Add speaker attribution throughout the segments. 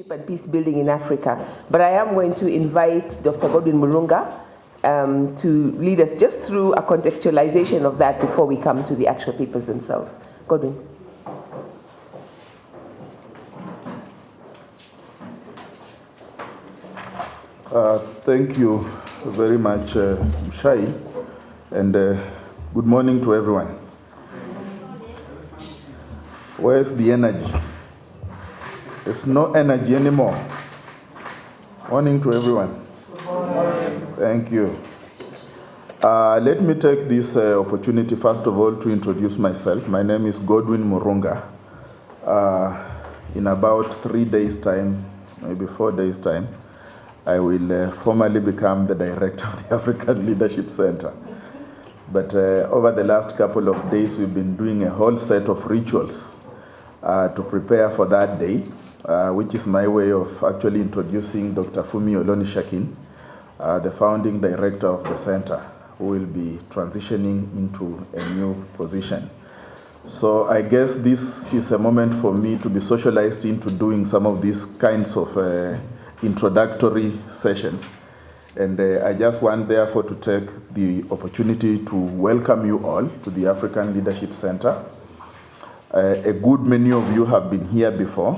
Speaker 1: and peace building in Africa. But I am going to invite Dr. Godwin Murunga to lead us just through a contextualization of that before we come to the actual papers themselves. Godwin.
Speaker 2: Thank you very much, Shai, and good morning to everyone. Where's the energy? There's no energy anymore. Morning to everyone. Good morning. Thank you. Let me take this opportunity, first of all, to introduce myself. My name is Godwin Murunga. In about 3 days' time, maybe 4 days' time, I will formally become the director of the African Leadership Center. But over the last couple of days, we've been doing a whole set of rituals to prepare for that day, which is my way of actually introducing Dr. Fumi Olonishakin, the founding director of the center, who will be transitioning into a new position. So I guess this is a moment for me to be socialized into doing some of these kinds of introductory sessions. And I just want, therefore, to take the opportunity to welcome you all to the African Leadership Center. A good many of you have been here before.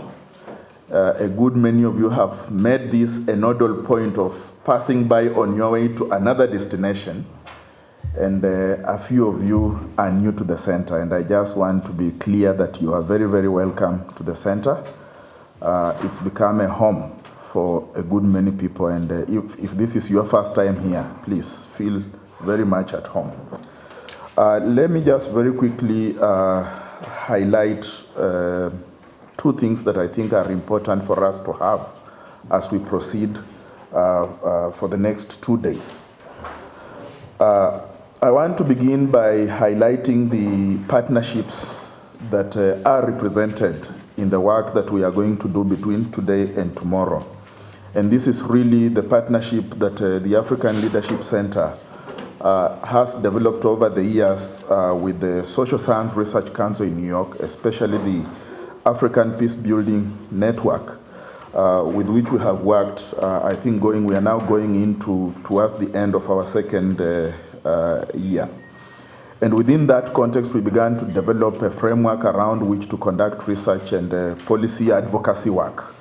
Speaker 2: A good many of you have made this a nodal point of passing by on your way to another destination. And a few of you are new to the center. And I just want to be clear that you are very, very welcome to the center. It's become a home for a good many people, and if this is your first time here, please feel very much at home. Let me just very quickly highlight 2 things that I think are important for us to have as we proceed for the next 2 days. I want to begin by highlighting the partnerships that are represented in the work that we are going to do between today and tomorrow. And this is really the partnership that the African Leadership Center has developed over the years with the Social Science Research Council in New York, especially the African Peace Building Network, with which we have worked, I think we are now going into towards the end of our second year. And within that context, we began to develop a framework around which to conduct research and policy advocacy work.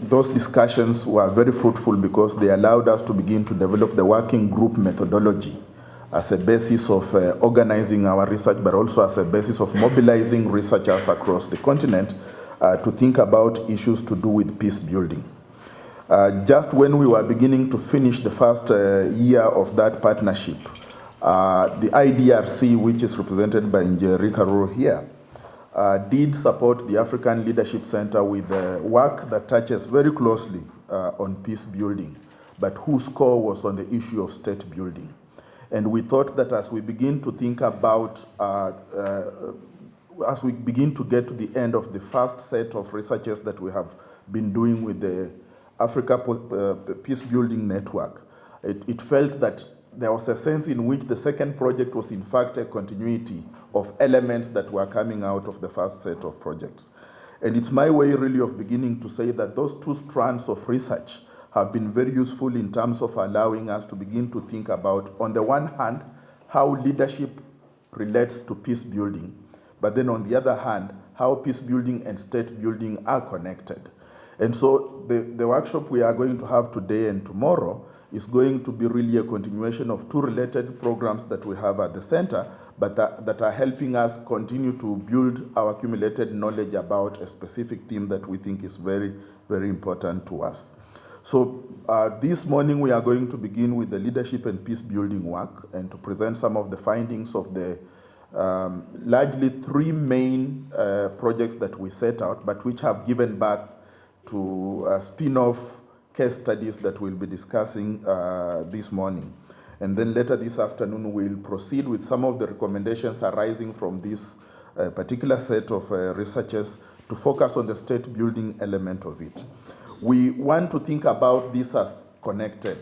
Speaker 2: Those discussions were very fruitful because they allowed us to begin to develop the working group methodology as a basis of organizing our research, but also as a basis of mobilizing researchers across the continent to think about issues to do with peace building. Just when we were beginning to finish the first year of that partnership, the IDRC, which is represented by Njeri Karuru here, did support the African Leadership Center with work that touches very closely on peace building, but whose core was on the issue of state building. And we thought that as we begin to think about, as we begin to get to the end of the first set of researches that we have been doing with the Africa Peace Building Network, it felt that there was a sense in which the second project was in fact a continuity of elements that were coming out of the first set of projects. And it's my way really of beginning to say that those 2 strands of research have been very useful in terms of allowing us to begin to think about, on the one hand, how leadership relates to peace building, but then on the other hand, how peace building and state building are connected. And so the workshop we are going to have today and tomorrow is going to be really a continuation of 2 related programs that we have at the center, but that are helping us continue to build our accumulated knowledge about a specific theme that we think is very, very important to us. So this morning we are going to begin with the leadership and peace building work and to present some of the findings of the largely 3 main projects that we set out, but which have given birth to spin-off case studies that we'll be discussing this morning. And then later this afternoon, we'll proceed with some of the recommendations arising from this particular set of researchers to focus on the state building element of it. We want to think about this as connected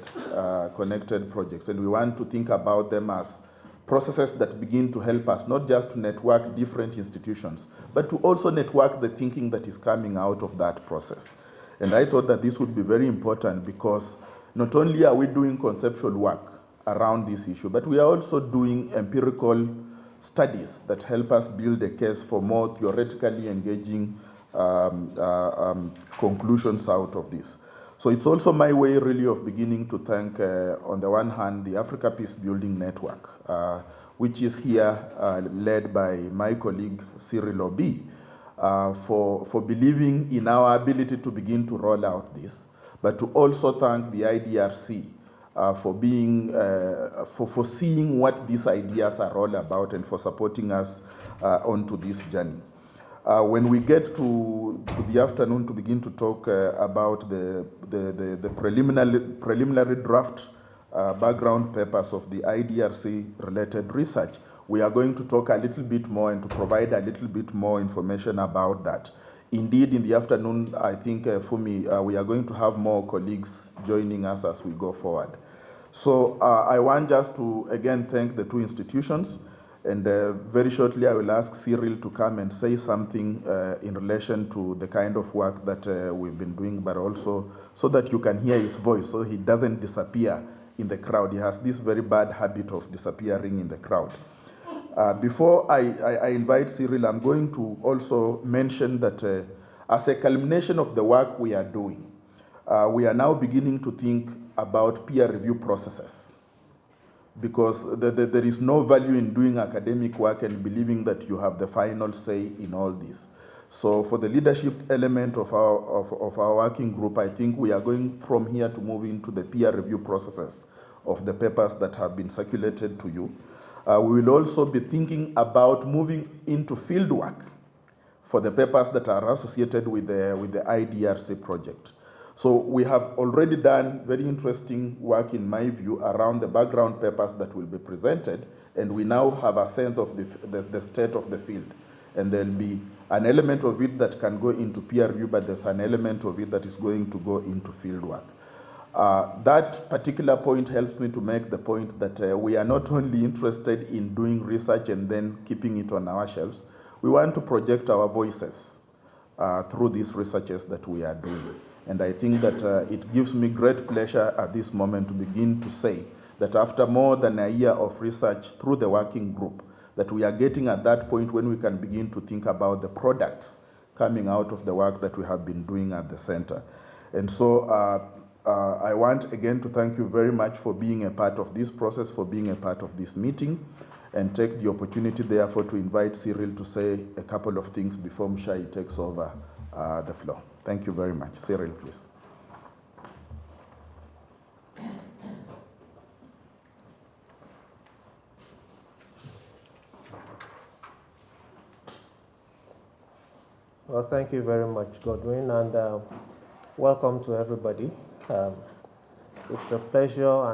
Speaker 2: projects, and we want to think about them as processes that begin to help us, not just to network different institutions, but to also network the thinking that is coming out of that process. And I thought that this would be very important because not only are we doing conceptual work around this issue, but we are also doing empirical studies that help us build a case for more theoretically engaging conclusions out of this. So it's also my way really of beginning to thank, on the one hand, the Africa Peace Building Network, which is here led by my colleague Cyril Obi, for believing in our ability to begin to roll out this, but to also thank the IDRC for being, for seeing what these ideas are all about and for supporting us onto this journey. When we get to the afternoon to begin to talk about the preliminary draft background papers of the IDRC related research, we are going to talk a little bit more and to provide a little bit more information about that. Indeed, in the afternoon, I think, Fumi, we are going to have more colleagues joining us as we go forward. So I want just to, again, thank the two institutions. And very shortly, I will ask Cyril to come and say something in relation to the kind of work that we've been doing, but also so that you can hear his voice, so he doesn't disappear in the crowd. He has this very bad habit of disappearing in the crowd. Before I invite Cyril, I'm going to also mention that as a culmination of the work we are doing, we are now beginning to think about peer review processes. Because there is no value in doing academic work and believing that you have the final say in all this. So for the leadership element of our working group, I think we are going from here to move into the peer review processes of the papers that have been circulated to you. We will also be thinking about moving into field work for the papers that are associated with the IDRC project. So we have already done very interesting work, in my view, around the background papers that will be presented, and we now have a sense of the state of the field. And there'll be an element of it that can go into peer review, but there's an element of it that is going to go into field work. That particular point helps me to make the point that we are not only interested in doing research and then keeping it on our shelves, we want to project our voices through these researches that we are doing. And I think that it gives me great pleasure at this moment to begin to say that after more than a year of research through the working group, that we are getting at that point when we can begin to think about the products coming out of the work that we have been doing at the center. And so I want again to thank you very much for being a part of this process, for being a part of this meeting, and take the opportunity therefore to invite Cyril to say a couple of things before Mshai takes over the floor. Thank you very much. Cyril, please.
Speaker 3: Well, thank you very much, Godwin, and welcome to everybody. It's a pleasure,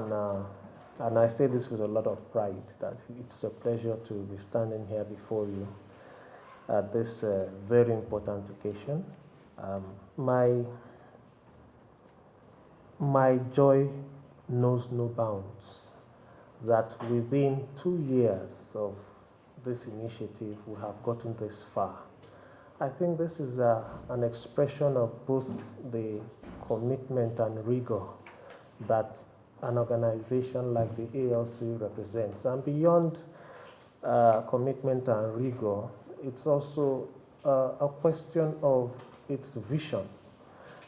Speaker 3: and I say this with a lot of pride, that it's a pleasure to be standing here before you at this very important occasion. My joy knows no bounds that within 2 years of this initiative we have gotten this far. I think this is an expression of both the commitment and rigor that an organization like the ALC represents. And beyond commitment and rigor, it's also a question of its vision.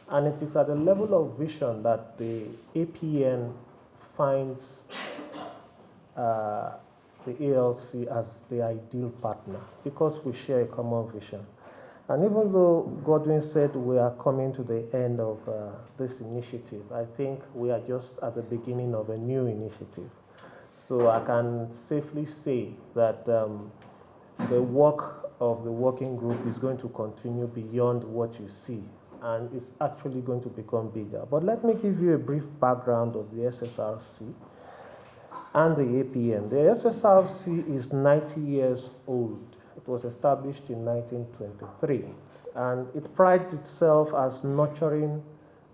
Speaker 3: And it is at the level of vision that the APN finds the ALC as the ideal partner, because we share a common vision. And even though Godwin said we are coming to the end of this initiative, I think we are just at the beginning of a new initiative. So I can safely say that the work of the working group is going to continue beyond what you see, and it's actually going to become bigger. But let me give you a brief background of the SSRC and the APN. The SSRC is 90 years old. It was established in 1923, and it prides itself as nurturing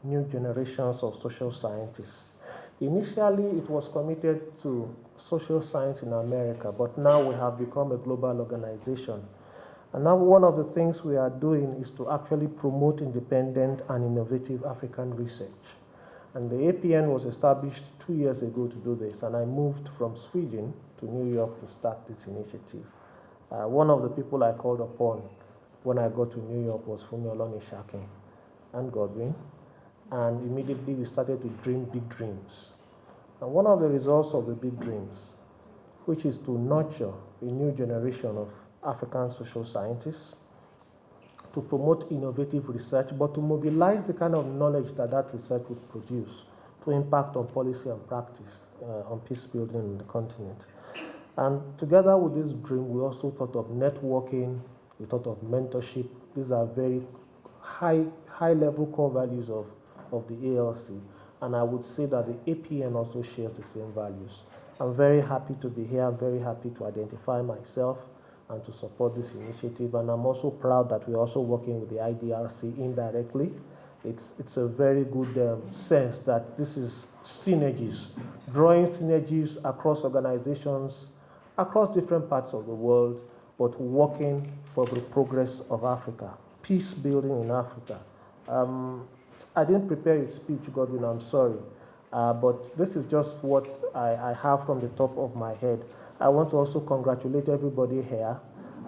Speaker 3: new generations of social scientists. Initially, it was committed to social science in America, but now we have become a global organization. And now one of the things we are doing is to actually promote independent and innovative African research. And the APN was established 2 years ago to do this, and I moved from Sweden to New York to start this initiative. One of the people I called upon when I got to New York was Fumi Olonishakin and Godwin, and immediately we started to dream big dreams. And one of the results of the big dreams, which is to nurture a new generation of African social scientists, to promote innovative research, but to mobilize the kind of knowledge that that research would produce to impact on policy and practice on peace building in the continent. And together with this dream, we also thought of networking, we thought of mentorship. These are very high-level core values of the ALC. And I would say that the APN also shares the same values. I'm very happy to be here. I'm very happy to identify myself and to support this initiative. And I'm also proud that we're also working with the IDRC indirectly. It's a very good sense that this is synergies, drawing synergies across organizations, across different parts of the world, but working for the progress of Africa, peace building in Africa. I didn't prepare a speech, Godwin, I'm sorry, but this is just what I have from the top of my head. I want to also congratulate everybody here,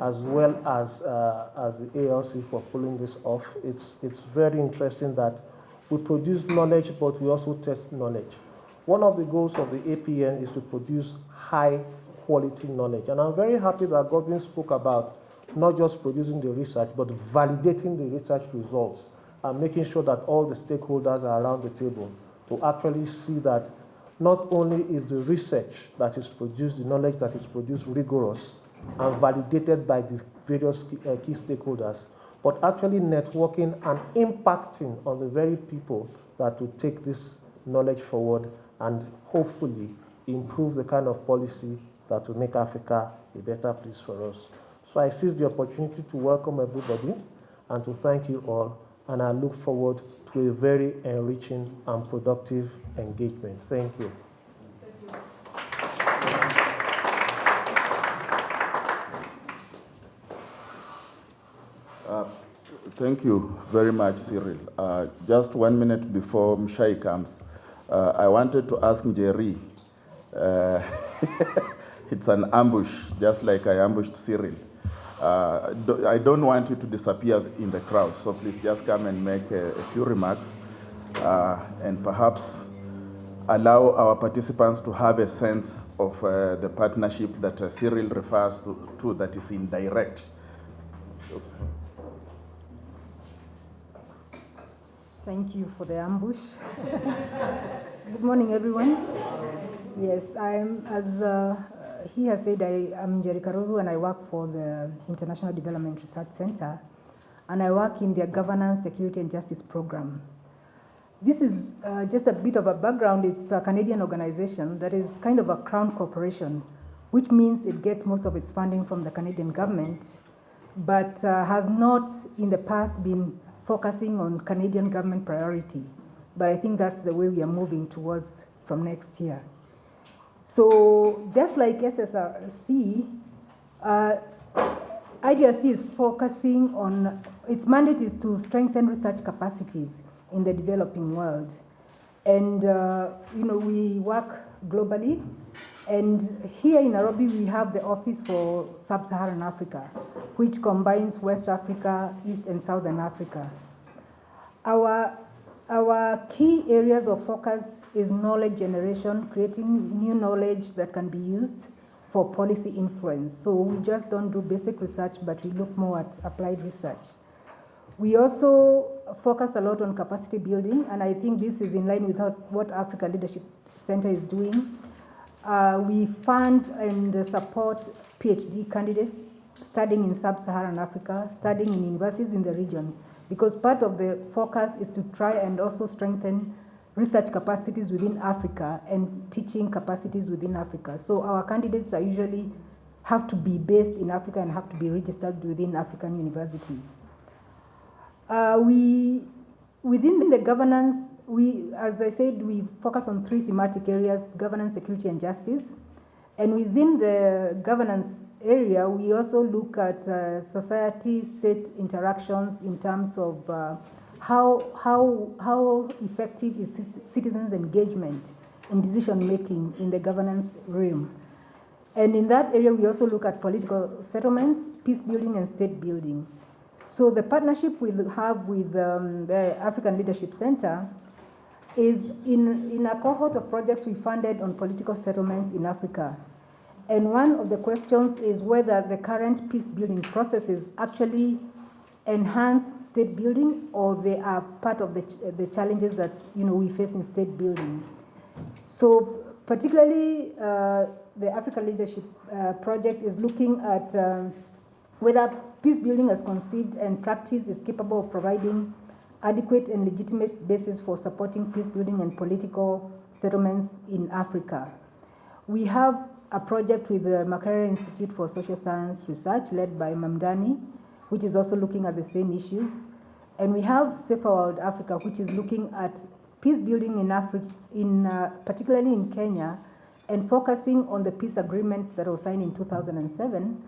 Speaker 3: as well as the ALC for pulling this off. It's very interesting that we produce knowledge, but we also test knowledge. One of the goals of the APN is to produce high quality knowledge. And I'm very happy that Godwin spoke about not just producing the research, but validating the research results and making sure that all the stakeholders are around the table to actually see that not only is the research that is produced, the knowledge that is produced rigorous and validated by the various key stakeholders, but actually networking and impacting on the very people that will take this knowledge forward and hopefully improve the kind of policy that will make Africa a better place for us. So I seize the opportunity to welcome everybody and to thank you all, and I look forward to a very enriching and productive engagement. Thank you.
Speaker 2: Thank you very much, Cyril. Just 1 minute before Mshai comes, I wanted to ask Jerry. It's an ambush, just like I ambushed Cyril. I don't want you to disappear in the crowd, so please just come and make a few remarks and perhaps allow our participants to have a sense of the partnership that Cyril refers to that is indirect.
Speaker 4: Thank you for the ambush. Good morning, everyone. Yes, as he has said, I'm Jerry Karuru, and I work for the International Development Research Center, and I work in their Governance, Security, and Justice program. This is just a bit of a background. It's a Canadian organization that is kind of a crown corporation, which means it gets most of its funding from the Canadian government, but has not in the past been focusing on Canadian government priority. But I think that's the way we are moving towards from next year. So just like SSRC, IDRC is focusing on, its mandate is to strengthen research capacities in the developing world. And we work globally. And here in Nairobi, we have the Office for Sub-Saharan Africa, which combines West Africa, East and Southern Africa. Our key areas of focus is knowledge generation, creating new knowledge that can be used for policy influence. So we just don't do basic research, but we look more at applied research. We also focus a lot on capacity building, and I think this is in line with what Africa Leadership Center is doing. We fund and support PhD candidates studying in Sub-Saharan Africa, studying in universities in the region, because part of the focus is to try and also strengthen research capacities within Africa and teaching capacities within Africa. So our candidates are usually have to be based in Africa and have to be registered within African universities. We within the governance, as I said, we focus on 3 thematic areas: governance, security, and justice. And within the governance area, we also look at society-state interactions in terms of how effective is citizens' engagement in decision-making in the governance realm. And in that area, we also look at political settlements, peace building, and state building. So the partnership we have with the African Leadership Center is in a cohort of projects we funded on political settlements in Africa. And one of the questions is whether the current peace building processes actually enhance state building, or they are part of the challenges that we face in state building. So particularly the African Leadership Project is looking at whether peace building as conceived and practiced is capable of providing adequate and legitimate basis for supporting peace building and political settlements in Africa. We have a project with the Makerere Institute for Social Science Research led by Mamdani, which is also looking at the same issues. And we have Safer World Africa, which is looking at peace building in Africa, particularly in Kenya, and focusing on the peace agreement that was signed in 2007,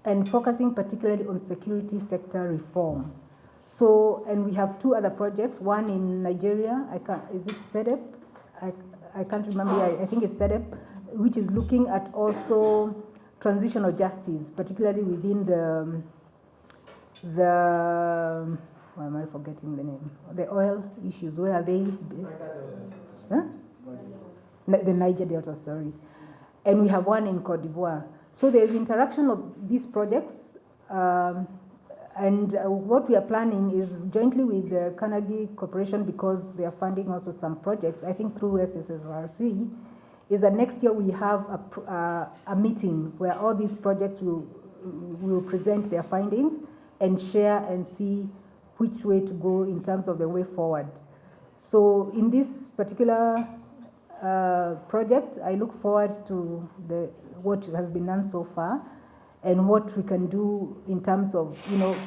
Speaker 4: and focusing particularly on security sector reform. So, and we have 2 other projects, one in Nigeria, is it SEDEP? I can't remember, I think it's SEDEP, which is looking at also transitional justice, particularly within why am I forgetting the name? The oil issues, where are they based? Huh? The Niger Delta, sorry. And we have one in Cote d'Ivoire. So there's interaction of these projects, and what we are planning is jointly with the Carnegie Corporation, because they are funding also some projects, I think through SSRC, is that next year we have a meeting where all these projects will present their findings and share and see which way to go in terms of the way forward. So in this particular project, I look forward to what has been done so far and what we can do in terms of,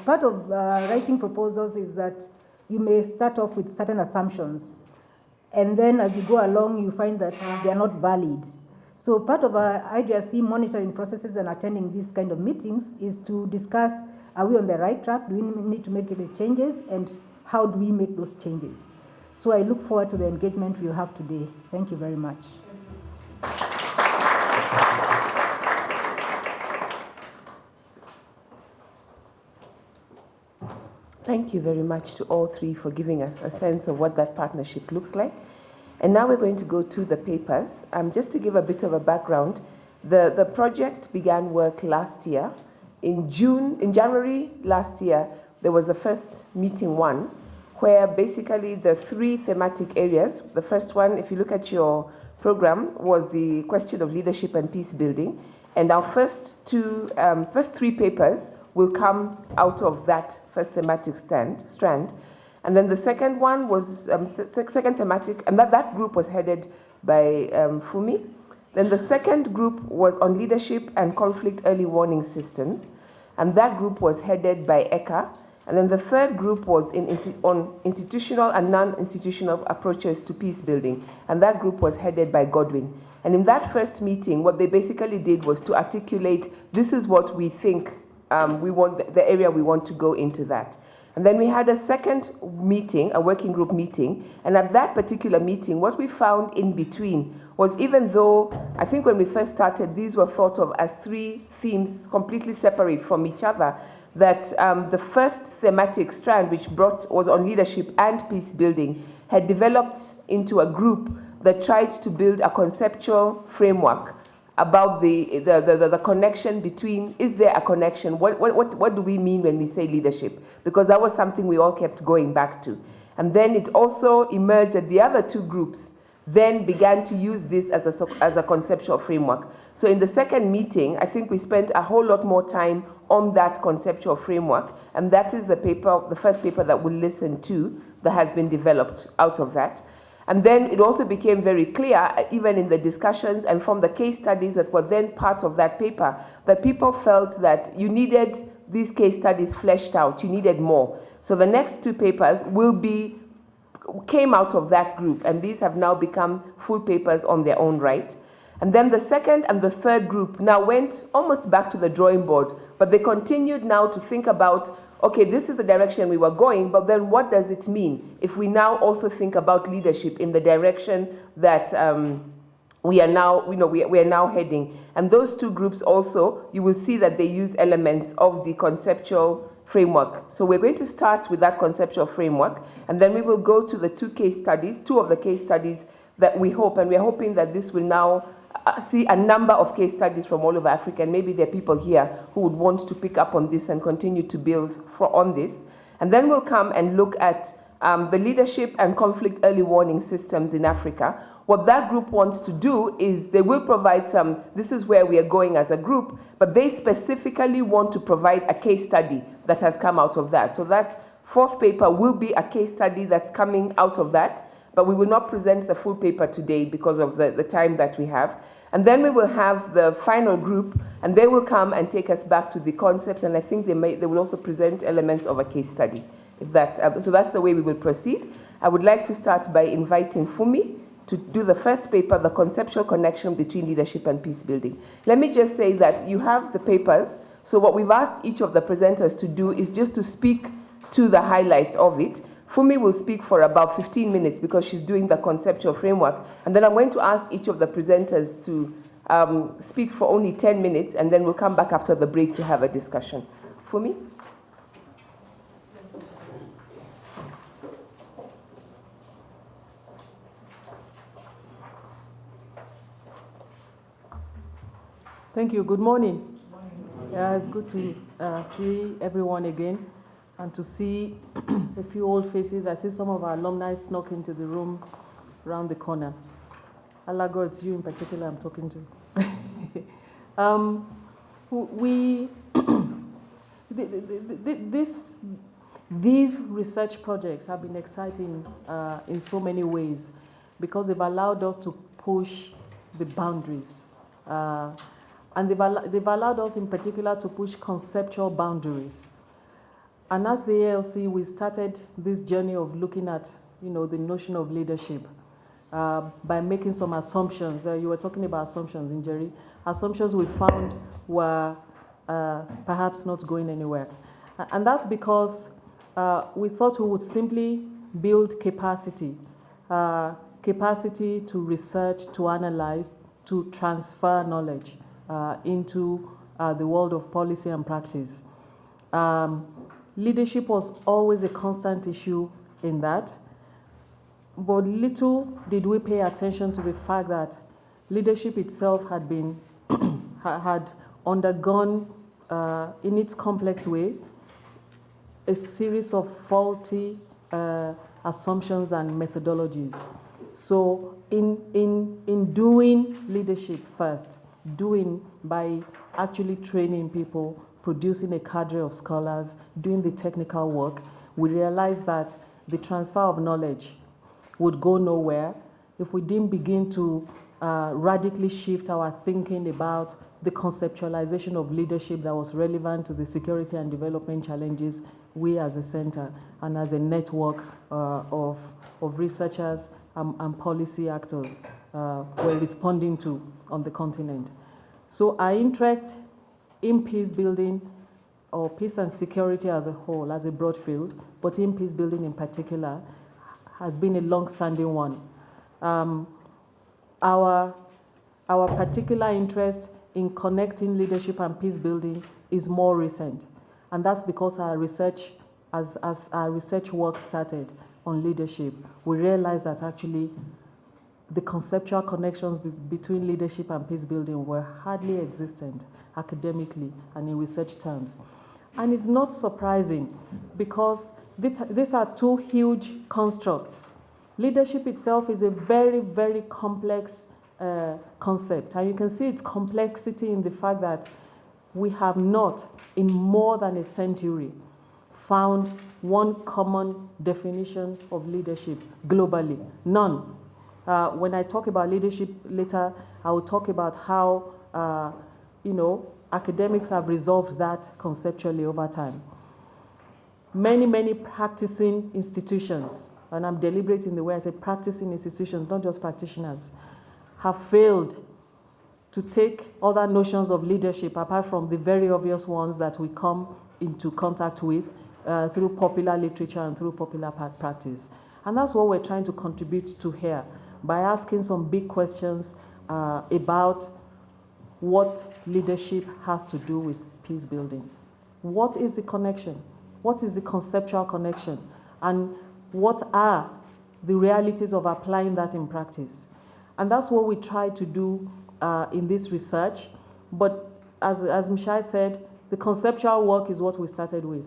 Speaker 4: part of writing proposals is that you may start off with certain assumptions, and then as you go along, you find that they are not valid. So part of our IDRC monitoring processes and attending these kind of meetings is to discuss, are we on the right track? Do we need to make any changes? And how do we make those changes? So I look forward to the engagement we have today. Thank you very much.
Speaker 1: Thank you very much to all 3 for giving us a sense of what that partnership looks like. And now we're going to go to the papers. Just to give a bit of a background, the project began work last year. In January last year, there was the first meeting one, where basically the 3 thematic areas, the first one, if you look at your program, was the question of leadership and peace building. And our first 3 papers will come out of that first thematic strand. And then the second one was, second thematic, and that group was headed by Fumi. Then the second group was on leadership and conflict early warning systems, and that group was headed by Eka. And then the third group was on institutional and non-institutional approaches to peace building, and that group was headed by Godwin. And in that first meeting, what they basically did was to articulate, this is what we think we want, the area we want to go into that. And then we had a second meeting, a working group meeting, and at that particular meeting, what we found in between was, even though I think when we first started, these were thought of as 3 themes completely separate from each other, that the first thematic strand, which was on leadership and peace building, had developed into a group that tried to build a conceptual framework about the connection between, is there a connection? What do we mean when we say leadership? Because that was something we all kept going back to. And then it also emerged that the other 2 groups then began to use this as a conceptual framework. So in the second meeting, I think we spent a whole lot more time on that conceptual framework, and that is the first paper that we'll listen to that has been developed out of that. And then it also became very clear, even in the discussions and from the case studies that were then part of that paper, that people felt that you needed these case studies fleshed out, you needed more. So the next 2 papers will be came out of that group, and these have now become full papers on their own right. And then the second and the third group now went almost back to the drawing board, but they continued now to think about, okay, this is the direction we were going, but then what does it mean if we now also think about leadership in the direction that we are now, we are now heading? And those two groups also, you will see that they use elements of the conceptual framework. So we're going to start with that conceptual framework, and then we will go to the two of the case studies that we hope, and we're hoping that this will now see a number of case studies from all over Africa, and maybe there are people here who would want to pick up on this and continue to build on this. And then we'll come and look at the leadership and conflict early warning systems in Africa. What that group wants to do is they will provide this is where we are going as a group, but they specifically want to provide a case study that has come out of that. So that fourth paper will be a case study that's coming out of that, but we will not present the full paper today because of the time that we have. And then we will have the final group, and they will come and take us back to the concepts, and I think they will also present elements of a case study. So that's the way we will proceed. I would like to start by inviting Fumi to do the first paper, the conceptual connection between leadership and peace building. Let me just say that you have the papers, so what we've asked each of the presenters to do is just to speak to the highlights of it. Fumi will speak for about 15 minutes because she's doing the conceptual framework. And then I'm going to ask each of the presenters to speak for only 10 minutes, and then we'll come back after the break to have a discussion. Fumi?
Speaker 5: Thank you. Good morning. Yeah, it's good to see everyone again, and to see a few old faces. I see some of our alumni snuck into the room around the corner. Alago, it's you in particular I'm talking to. These research projects have been exciting in so many ways because they've allowed us to push the boundaries. And they've allowed us in particular to push conceptual boundaries. And as the ALC, we started this journey of looking at, the notion of leadership by making some assumptions. You were talking about assumptions, Njeri. Assumptions we found were perhaps not going anywhere. And that's because we thought we would simply build capacity to research, to analyze, to transfer knowledge into the world of policy and practice. Leadership was always a constant issue in that, but little did we pay attention to the fact that leadership itself had been had undergone in its complex way a series of faulty assumptions and methodologies. So in doing leadership first, doing by actually training people, producing a cadre of scholars, doing the technical work, we realized that the transfer of knowledge would go nowhere if we didn't begin to radically shift our thinking about the conceptualization of leadership that was relevant to the security and development challenges we as a center and as a network of researchers and policy actors were responding to on the continent. So our interest in peace building, or peace and security as a whole, as a broad field, but in peace building in particular, has been a long-standing one. Our particular interest in connecting leadership and peace building is more recent, and that's because our research, as our research work started on leadership, we realized that actually the conceptual connections between leadership and peace building were hardly existent academically and in research terms. And it's not surprising because these are two huge constructs. Leadership itself is a very, very complex concept, and you can see its complexity in the fact that we have not, in more than a century, found one common definition of leadership globally. None. When I talk about leadership later, I will talk about how academics have resolved that conceptually over time. Many, many practicing institutions and I'm deliberate in the way I say practicing institutions, not just practitioners, have failed to take other notions of leadership apart from the very obvious ones that we come into contact with through popular literature and through popular practice. And that's what we're trying to contribute to here by asking some big questions about what leadership has to do with peace building. What is the connection? What is the conceptual connection? And what are the realities of applying that in practice? And that's what we try to do in this research. But as Mshai said, the conceptual work is what we started with,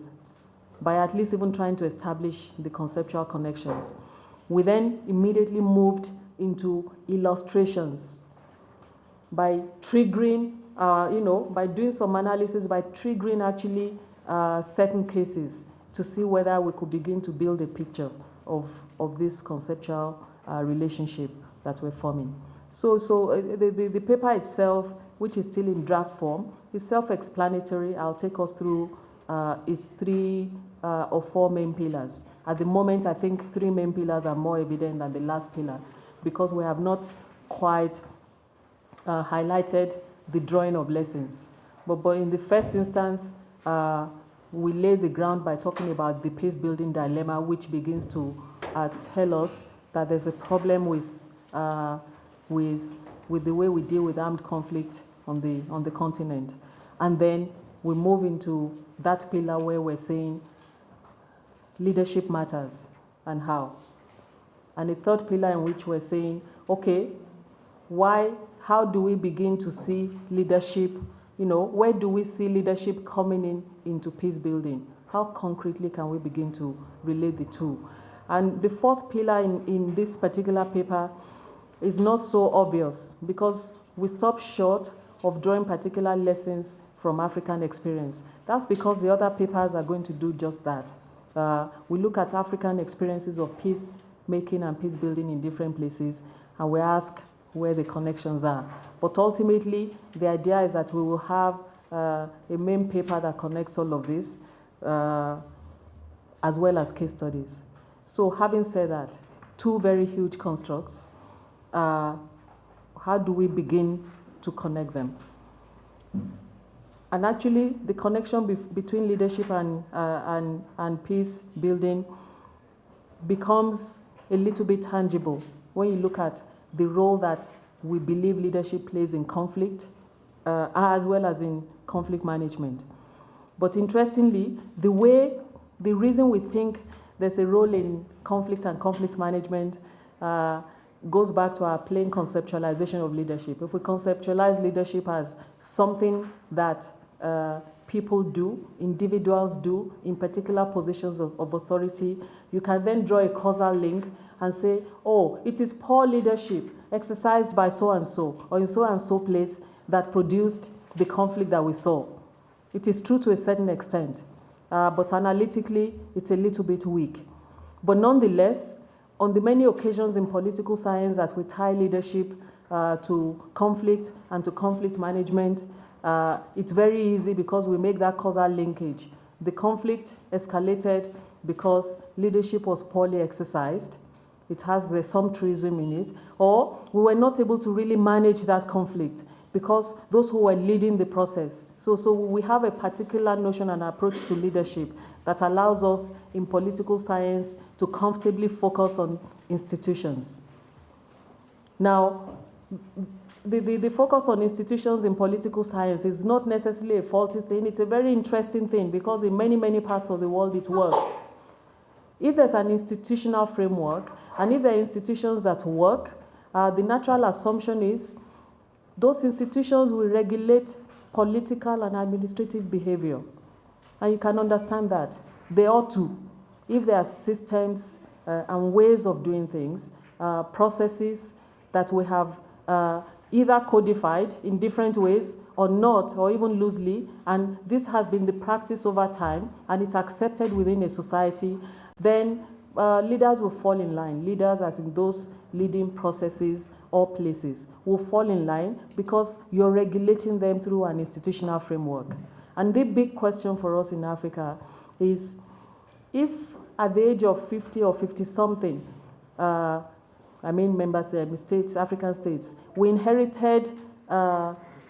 Speaker 5: by at least even trying to establish the conceptual connections. We then immediately moved into illustrations by triggering, by doing some analysis, by triggering actually certain cases to see whether we could begin to build a picture of this conceptual relationship that we're forming. So the paper itself, which is still in draft form, is self-explanatory. I'll take us through its 3 or 4 main pillars. At the moment, I think 3 main pillars are more evident than the last pillar because we have not quite highlighted the drawing of lessons. But in the first instance, we lay the ground by talking about the peace-building dilemma, which begins to tell us that there's a problem with the way we deal with armed conflict on the continent. And then we move into that pillar where we're saying leadership matters and how. And a third pillar in which we're saying, okay, how do we begin to see leadership, where do we see leadership coming into peace building? How concretely can we begin to relate the two? And the fourth pillar in this particular paper is not so obvious because we stop short of drawing particular lessons from African experience. That's because the other papers are going to do just that. We look at African experiences of peace making and peace building in different places, and we ask where the connections are. But ultimately, the idea is that we will have a main paper that connects all of this, as well as case studies. So having said that, 2 very huge constructs, how do we begin to connect them? And actually, the connection between leadership and peace building becomes a little bit tangible when you look at the role that we believe leadership plays in conflict, as well as in conflict management. But interestingly, the reason we think there's a role in conflict and conflict management goes back to our plain conceptualization of leadership. If we conceptualize leadership as something that people do, individuals do, in particular positions of authority, you can then draw a causal link and say, oh, it is poor leadership exercised by so-and-so or in so-and-so place that produced the conflict that we saw. It is true to a certain extent, but analytically, it's a little bit weak. But nonetheless, on the many occasions in political science that we tie leadership to conflict and to conflict management, it's very easy because we make that causal linkage. The conflict escalated because leadership was poorly exercised. It has some truism in it. Or we were not able to really manage that conflict because those who were leading the process. So we have a particular notion and approach to leadership that allows us in political science to comfortably focus on institutions. Now, the focus on institutions in political science is not necessarily a faulty thing. It's a very interesting thing because in many, many parts of the world it works. If there's an institutional framework and if there are institutions that work, the natural assumption is those institutions will regulate political and administrative behavior. And you can understand that. They ought to. If there are systems and ways of doing things, processes that we have either codified in different ways or not, or even loosely, and this has been the practice over time, and it's accepted within a society, then leaders will fall in line. Leaders, as in those leading processes or places, will fall in line because you're regulating them through an institutional framework. And the big question for us in Africa is, if at the age of 50 or 50-something, states, African states, we inherited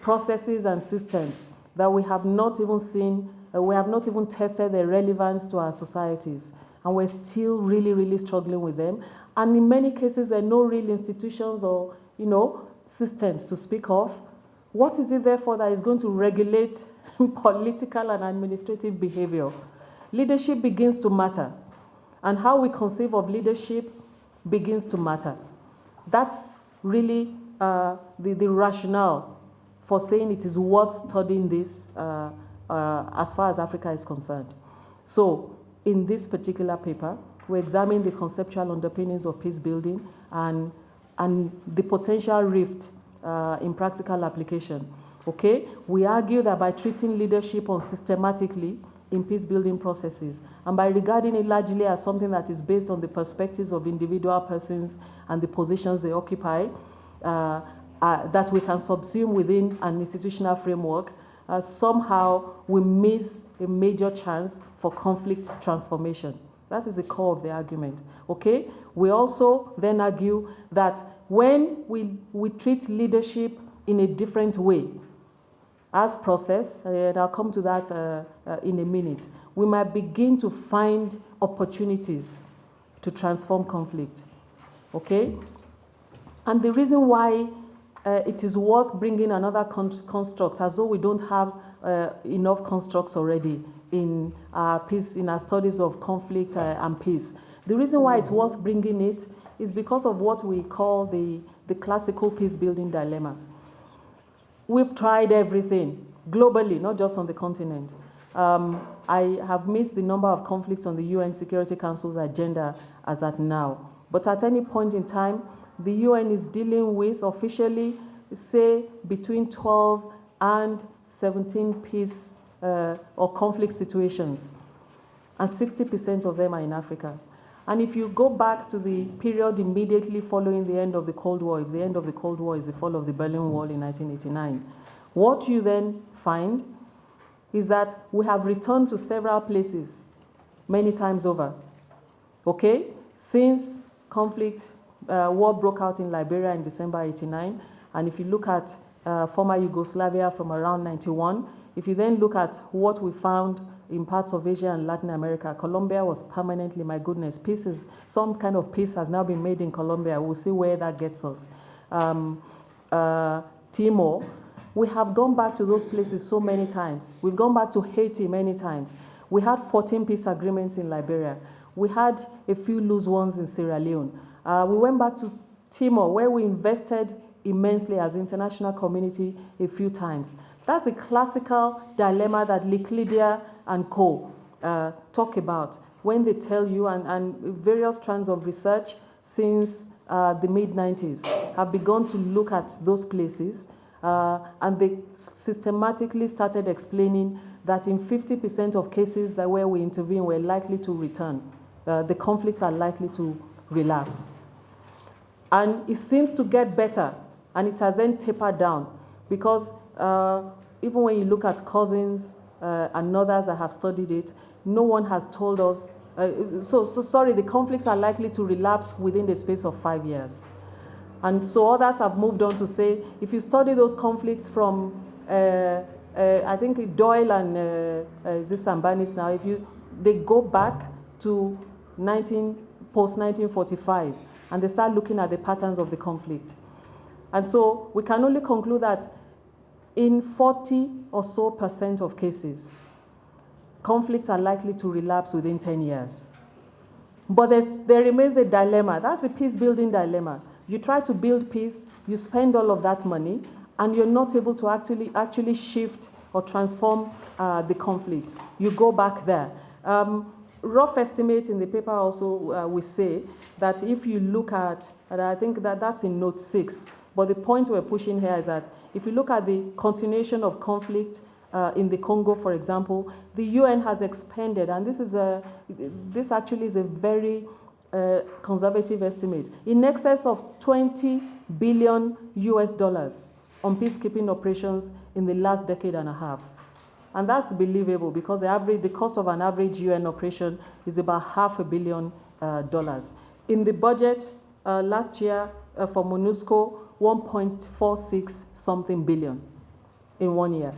Speaker 5: processes and systems that we have not even seen, we have not even tested their relevance to our societies. And we're still really, really struggling with them. And in many cases, there are no real institutions or, systems to speak of. What is it, therefore, that is going to regulate political and administrative behavior? Leadership begins to matter. And how we conceive of leadership begins to matter. That's really the rationale for saying it is worth studying this as far as Africa is concerned. So, in this particular paper, we examine the conceptual underpinnings of peace building and the potential rift in practical application. Okay? We argue that by treating leadership unsystematically in peace building processes and by regarding it largely as something that is based on the perspectives of individual persons and the positions they occupy, that we can subsume within an institutional framework, somehow we miss a major chance for conflict transformation. That is the core of the argument, okay? We also then argue that when we treat leadership in a different way, as process, and I'll come to that in a minute, we might begin to find opportunities to transform conflict, okay? And the reason why it is worth bringing another construct, as though we don't have enough constructs already in our studies of conflict and peace. The reason why it's worth bringing it is because of what we call the classical peace-building dilemma. We've tried everything globally, not just on the continent. I have missed the number of conflicts on the UN Security Council's agenda as at now. But at any point in time, the UN is dealing with officially, say, between 12 and 17 peace or conflict situations. And 60% of them are in Africa. And if you go back to the period immediately following the end of the Cold War, if the end of the Cold War is the fall of the Berlin Wall in 1989, what you then find is that we have returned to several places many times over, okay? Since conflict, war broke out in Liberia in December 89, and if you look at former Yugoslavia from around 91, if you then look at what we found in parts of Asia and Latin America, Colombia was permanently, my goodness, some kind of peace has now been made in Colombia. We'll see where that gets us. Timor, we have gone back to those places so many times. We've gone back to Haiti many times. We had 14 peace agreements in Liberia. We had a few loose ones in Sierra Leone. We went back to Timor, where we invested immensely as an international community a few times. That's a classical dilemma that Liclidia and co. Talk about when they tell you, and various strands of research since the mid-90s have begun to look at those places, and they systematically started explaining that in 50% of cases that where we intervene, we're likely to return. The conflicts are likely to relapse. And it seems to get better, and it has then tapered down, because even when you look at Cousins and others that have studied it, no one has told us, the conflicts are likely to relapse within the space of 5 years. And so others have moved on to say, if you study those conflicts from, I think Doyle and Sambanis now, they go back to post-1945, and they start looking at the patterns of the conflict. And so we can only conclude that in 40% or so of cases, conflicts are likely to relapse within 10 years. But there remains a dilemma. That's a peace-building dilemma. You try to build peace, you spend all of that money, and you're not able to actually shift or transform the conflict. You go back there. Rough estimate in the paper also we say that if you look at, and I think that's in note 6, but the point we're pushing here is that if you look at the continuation of conflict in the Congo, for example, the UN has expended, and this actually is a very conservative estimate, in excess of $20 billion on peacekeeping operations in the last decade and a half. And that's believable because the cost of an average UN operation is about $500 million. In the budget last year for MONUSCO, 1.46 something billion in 1 year.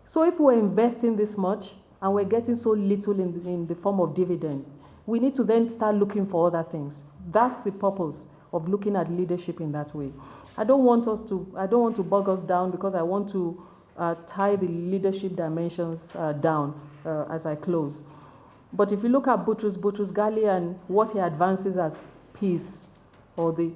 Speaker 5: So if we're investing this much and we're getting so little in the form of dividend, we need to then start looking for other things. That's the purpose of looking at leadership in that way. I don't want to bog us down because I want to tie the leadership dimensions down as I close. But if you look at Boutros Ghali and what he advances as peace, or the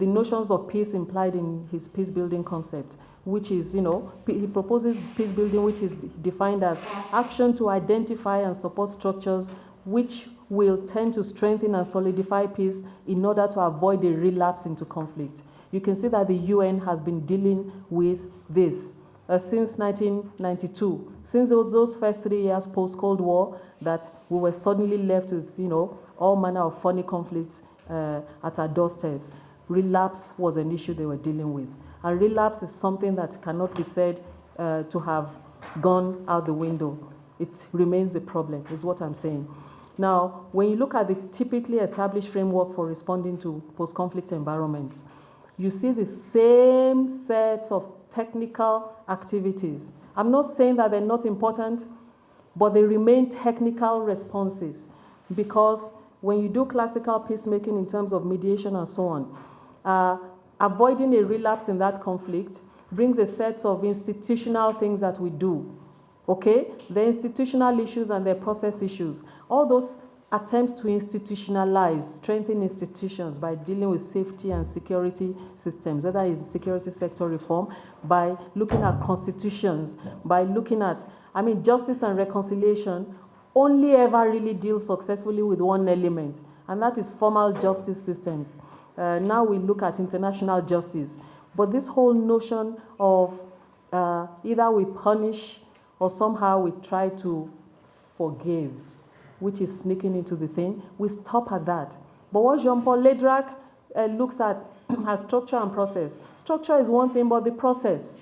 Speaker 5: notions of peace implied in his peace building concept, which is, he proposes peace building, which is defined as action to identify and support structures which will tend to strengthen and solidify peace in order to avoid a relapse into conflict. You can see that the UN has been dealing with this since 1992, since those first 3 years post-Cold War, that we were suddenly left with, all manner of funny conflicts at our doorsteps. Relapse was an issue they were dealing with. And relapse is something that cannot be said to have gone out the window. It remains a problem, is what I'm saying. Now, when you look at the typically established framework for responding to post-conflict environments, you see the same sets of technical activities. I'm not saying that they're not important, but they remain technical responses, because when you do classical peacemaking in terms of mediation and so on, avoiding a relapse in that conflict brings a set of institutional things that we do, okay? The institutional issues and the process issues. All those attempts to institutionalize, strengthen institutions by dealing with safety and security systems, whether it's security sector reform, by looking at constitutions, by looking at, justice and reconciliation only ever really deals successfully with one element, and that is formal justice systems. Now we look at international justice. But this whole notion of either we punish or somehow we try to forgive, which is sneaking into the thing, we stop at that. But what Jean-Paul Ledrak looks at as structure and process. Structure is one thing, but the process.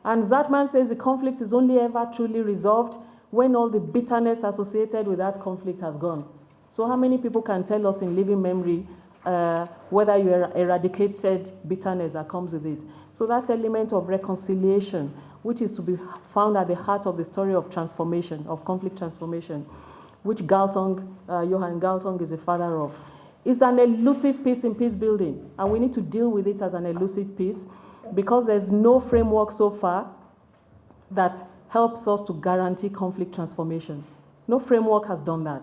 Speaker 5: And Zatman says the conflict is only ever truly resolved when all the bitterness associated with that conflict has gone. So how many people can tell us in living memory whether you eradicated bitterness that comes with it? So that element of reconciliation, which is to be found at the heart of the story of transformation, of conflict transformation, which Johan Galtung is a father of, is an elusive piece in peace building. And we need to deal with it as an elusive piece, because there's no framework so far that helps us to guarantee conflict transformation. No framework has done that.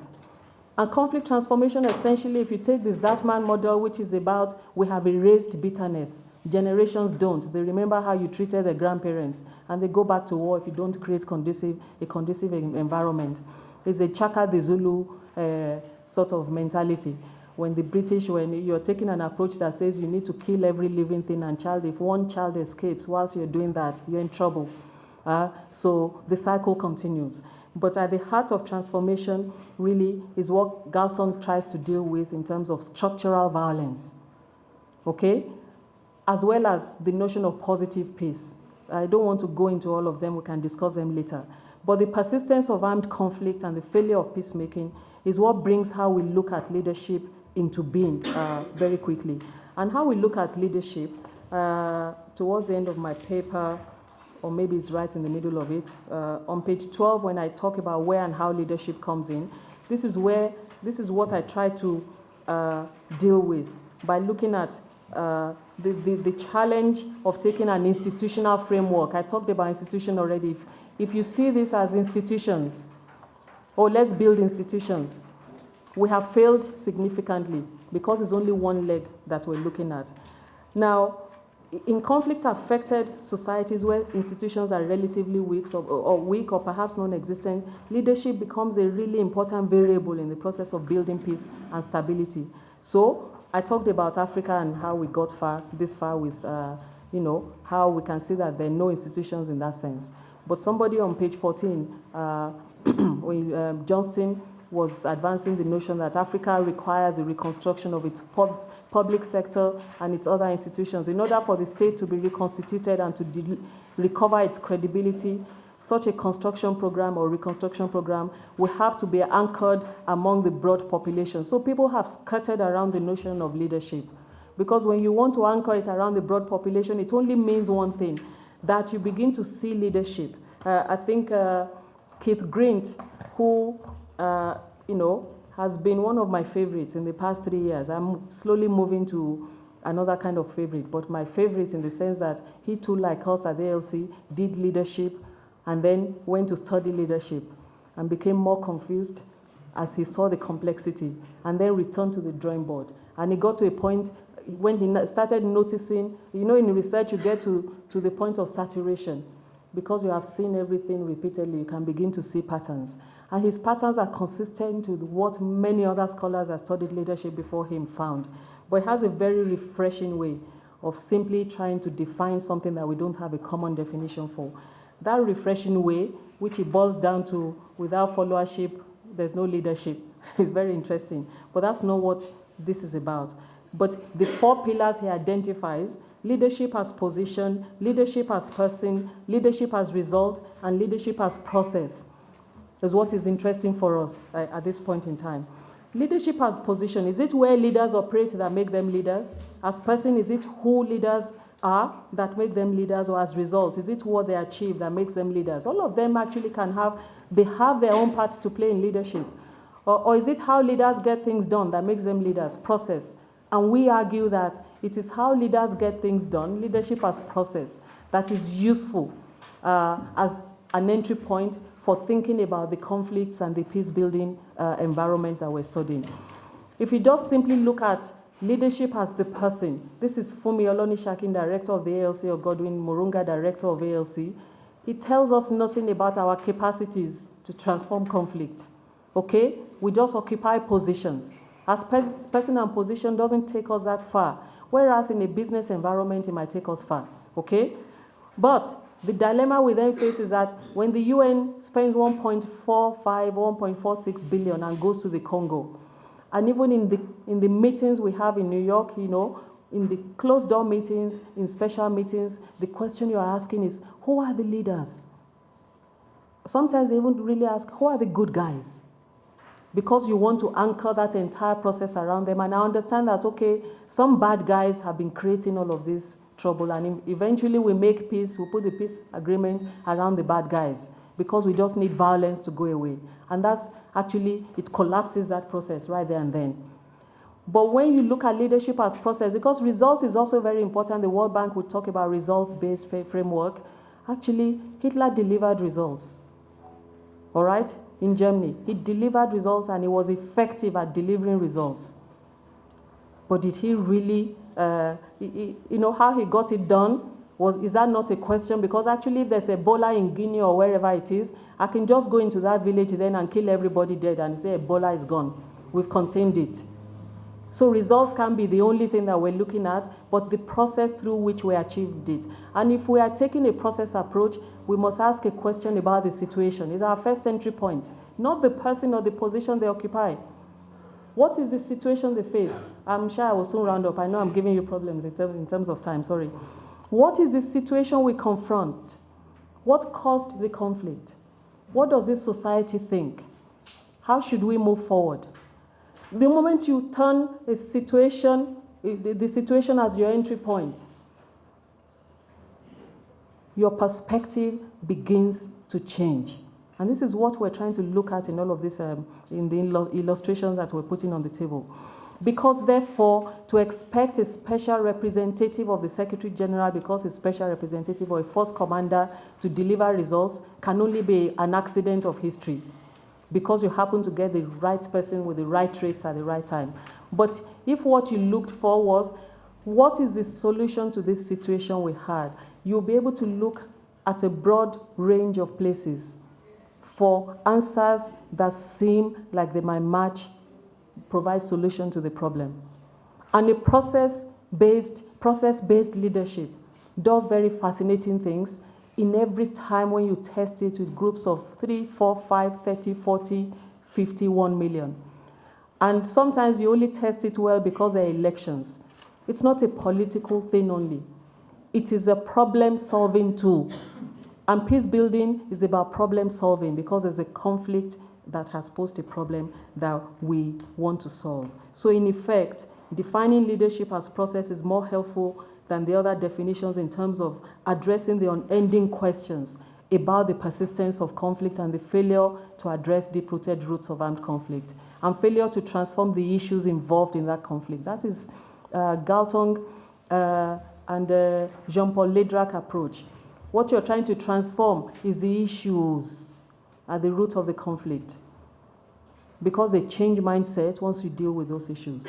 Speaker 5: And conflict transformation, essentially, if you take the Zatman model, which is about we have erased bitterness, generations don't. They remember how you treated their grandparents, and they go back to war if you don't create a conducive environment. It's a Chaka the Zulu sort of mentality. When the British, when you're taking an approach that says you need to kill every living thing and child, if one child escapes whilst you're doing that, you're in trouble. So the cycle continues. But at the heart of transformation really is what Galtung tries to deal with in terms of structural violence, okay? As well as the notion of positive peace. I don't want to go into all of them, we can discuss them later. But the persistence of armed conflict and the failure of peacemaking is what brings how we look at leadership into being very quickly. And how we look at leadership, towards the end of my paper, or maybe it's right in the middle of it, on page 12, when I talk about where and how leadership comes in, this is what I try to deal with by looking at the challenge of taking an institutional framework. I talked about institution already. If you see this as institutions, or let's build institutions, we have failed significantly because it's only one leg that we're looking at. Now, in conflict-affected societies where institutions are relatively weak or perhaps non-existent, leadership becomes a really important variable in the process of building peace and stability. So I talked about Africa and how we got this far with, how we can see that there are no institutions in that sense. But somebody on page 14, Johnston was advancing the notion that Africa requires a reconstruction of its public sector and its other institutions in order for the state to be reconstituted and to recover its credibility. such a construction program or reconstruction program will have to be anchored among the broad population. So people have skirted around the notion of leadership. Because when you want to anchor it around the broad population, it only means one thing, that you begin to see leadership. I think Keith Grint, who, has been one of my favorites in the past 3 years. I'm slowly moving to another kind of favorite, but my favorite in the sense that he too, like us at the ALC, did leadership and then went to study leadership and became more confused as he saw the complexity and then returned to the drawing board. And he got to a point when he started noticing, in research you get to the point of saturation. Because you have seen everything repeatedly, you can begin to see patterns. And his patterns are consistent with what many other scholars that studied leadership before him found. But he has a very refreshing way of simply trying to define something that we don't have a common definition for. That refreshing way, which it boils down to, without followership, there's no leadership. It's very interesting. But that's not what this is about. But the 4 pillars he identifies: leadership as position, leadership as person, leadership as result, and leadership as process, is what is interesting for us at this point in time. Leadership as position, is it where leaders operate that make them leaders? As person, is it who leaders are that make them leaders? Or as result, is it what they achieve that makes them leaders? All of them actually they have their own part to play in leadership. Or is it how leaders get things done that makes them leaders? Process. And we argue that it is how leaders get things done, leadership as process, that is useful as an entry point for thinking about the conflicts and the peace-building environments that we're studying. If you just simply look at leadership as the person, this is Fumi Olonishakin, director of the ALC, or Godwin Murunga, director of ALC. It tells us nothing about our capacities to transform conflict, okay? We just occupy positions. As person and position doesn't take us that far, whereas in a business environment, it might take us far, okay? But the dilemma we then face is that when the UN spends 1.45, 1.46 billion and goes to the Congo, and even in the meetings we have in New York, in the closed-door meetings, in special meetings, the question you are asking is, who are the leaders? Sometimes they even really ask, who are the good guys? Because you want to anchor that entire process around them. And I understand that, okay, some bad guys have been creating all of this trouble, and eventually we make peace, we put the peace agreement around the bad guys because we just need violence to go away. And that's actually, it collapses that process right there and then. But when you look at leadership as process, because results is also very important, the World Bank would talk about results-based framework. Actually, Hitler delivered results, all right, in Germany. He delivered results and he was effective at delivering results. But did he really, how he got it done, is that not a question? Because actually there's Ebola in Guinea or wherever it is. I can just go into that village then and kill everybody dead and say Ebola is gone. We've contained it. So results can be the only thing that we're looking at, but the process through which we achieved it. And if we are taking a process approach, we must ask a question about the situation. It's our first entry point, not the person or the position they occupy. What is the situation they face? I'm sure I will soon round up. I know I'm giving you problems in terms of time, sorry. What is the situation we confront? What caused the conflict? What does this society think? How should we move forward? The moment you turn a situation, the situation as your entry point, your perspective begins to change. And this is what we're trying to look at in all of this, in the illustrations that we're putting on the table. Because therefore, to expect a special representative of the Secretary General, because a special representative or a force commander to deliver results can only be an accident of history, because you happen to get the right person with the right traits at the right time. But if what you looked for was, what is the solution to this situation we had, you'll be able to look at a broad range of places for answers that seem like they might match, provide solution to the problem. And a process-based leadership does very fascinating things in every time when you test it with groups of 3, 4, 5, 30, 40, 50, 1 million. And sometimes you only test it well because there are elections. It's not a political thing only. It is a problem-solving tool. And peace building is about problem solving because there's a conflict that has posed a problem that we want to solve. So in effect, defining leadership as process is more helpful than the other definitions in terms of addressing the unending questions about the persistence of conflict and the failure to address deep-rooted roots of armed conflict and failure to transform the issues involved in that conflict. That is Galtung and Jean-Paul Ledrak approach. What you're trying to transform is the issues at the root of the conflict, because they change mindset once you deal with those issues.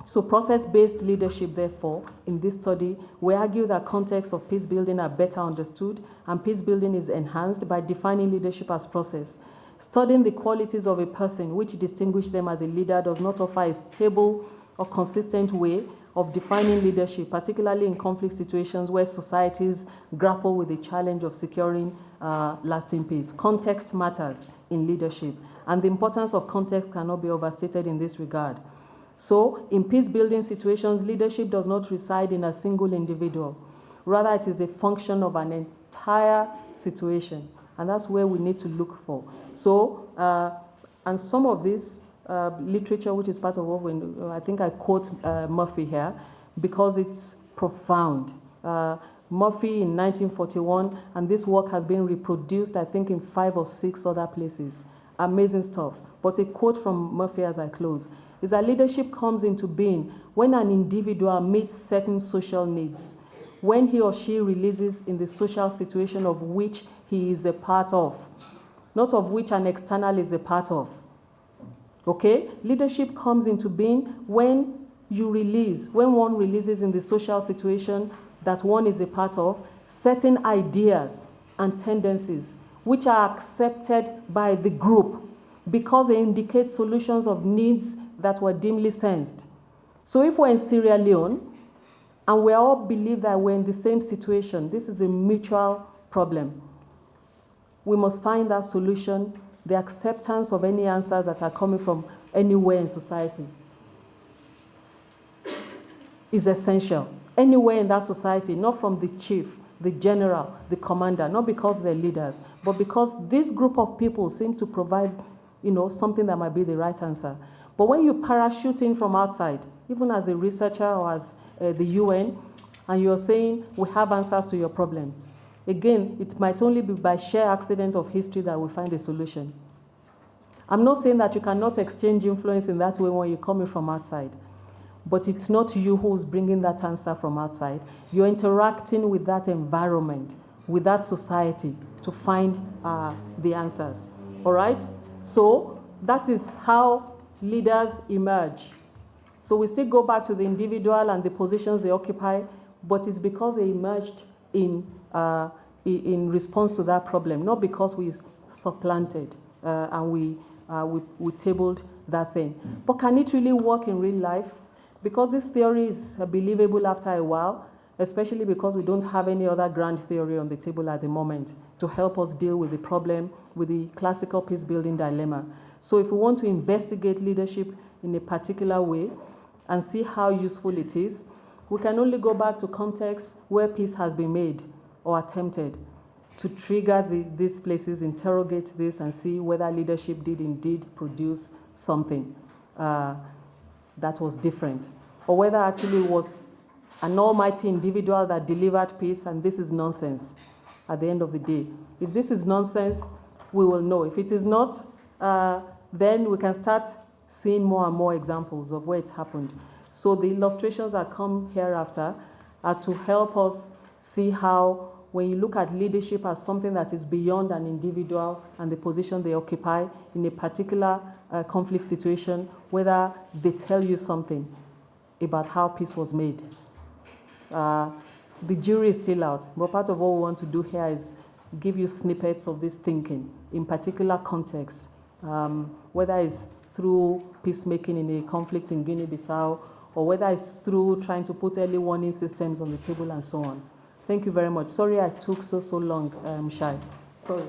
Speaker 5: So process-based leadership, therefore, in this study, we argue that contexts of peace building are better understood and peace building is enhanced by defining leadership as process. Studying the qualities of a person which distinguish them as a leader does not offer a stable or consistent way of defining leadership, particularly in conflict situations where societies grapple with the challenge of securing lasting peace. Context matters in leadership, and the importance of context cannot be overstated in this regard. So, in peace-building situations, leadership does not reside in a single individual. Rather, it is a function of an entire situation, and that's where we need to look for. So, and some of this literature, which is part of what I think I quote Murphy here, because it's profound. Murphy in 1941, and this work has been reproduced, I think, in 5 or 6 other places. Amazing stuff. But a quote from Murphy as I close is that leadership comes into being when an individual meets certain social needs, when he or she releases in the social situation of which he is a part of, not of which an external is a part of. Okay? Leadership comes into being when one releases in the social situation that one is a part of, certain ideas and tendencies which are accepted by the group because they indicate solutions of needs that were dimly sensed. So if we're in Sierra Leone and we all believe that we're in the same situation, this is a mutual problem. We must find that solution, the acceptance of any answers that are coming from anywhere in society is essential. Anywhere in that society, not from the chief, the general, the commander, not because they're leaders, but because this group of people seem to provide, something that might be the right answer. But when you parachute in from outside, even as a researcher or as the UN, and you're saying, we have answers to your problems, again, it might only be by sheer accident of history that we find a solution. I'm not saying that you cannot exchange influence in that way when you're coming from outside, but it's not you who's bringing that answer from outside. You're interacting with that environment, with that society to find the answers, all right? So that is how leaders emerge. So we still go back to the individual and the positions they occupy, but it's because they emerged in response to that problem, not because we supplanted and we tabled that thing. But can it really work in real life? Because this theory is believable after a while, especially because we don't have any other grand theory on the table at the moment to help us deal with the problem, with the classical peace-building dilemma. So if we want to investigate leadership in a particular way and see how useful it is, we can only go back to contexts where peace has been made or attempted to trigger these places, interrogate this, and see whether leadership did indeed produce something that was different, or whether actually it was an almighty individual that delivered peace, and this is nonsense at the end of the day. If this is nonsense, we will know. If it is not, then we can start seeing more and more examples of where it's happened. So the illustrations that come hereafter are to help us see how, when you look at leadership as something that is beyond an individual and the position they occupy in a particular conflict situation, whether they tell you something about how peace was made. The jury is still out, but part of what we want to do here is give you snippets of this thinking in particular contexts, whether it's through peacemaking in a conflict in Guinea-Bissau, or whether it's through trying to put early warning systems on the table and so on. Thank you very much. Sorry I took so long, Shai. Sorry.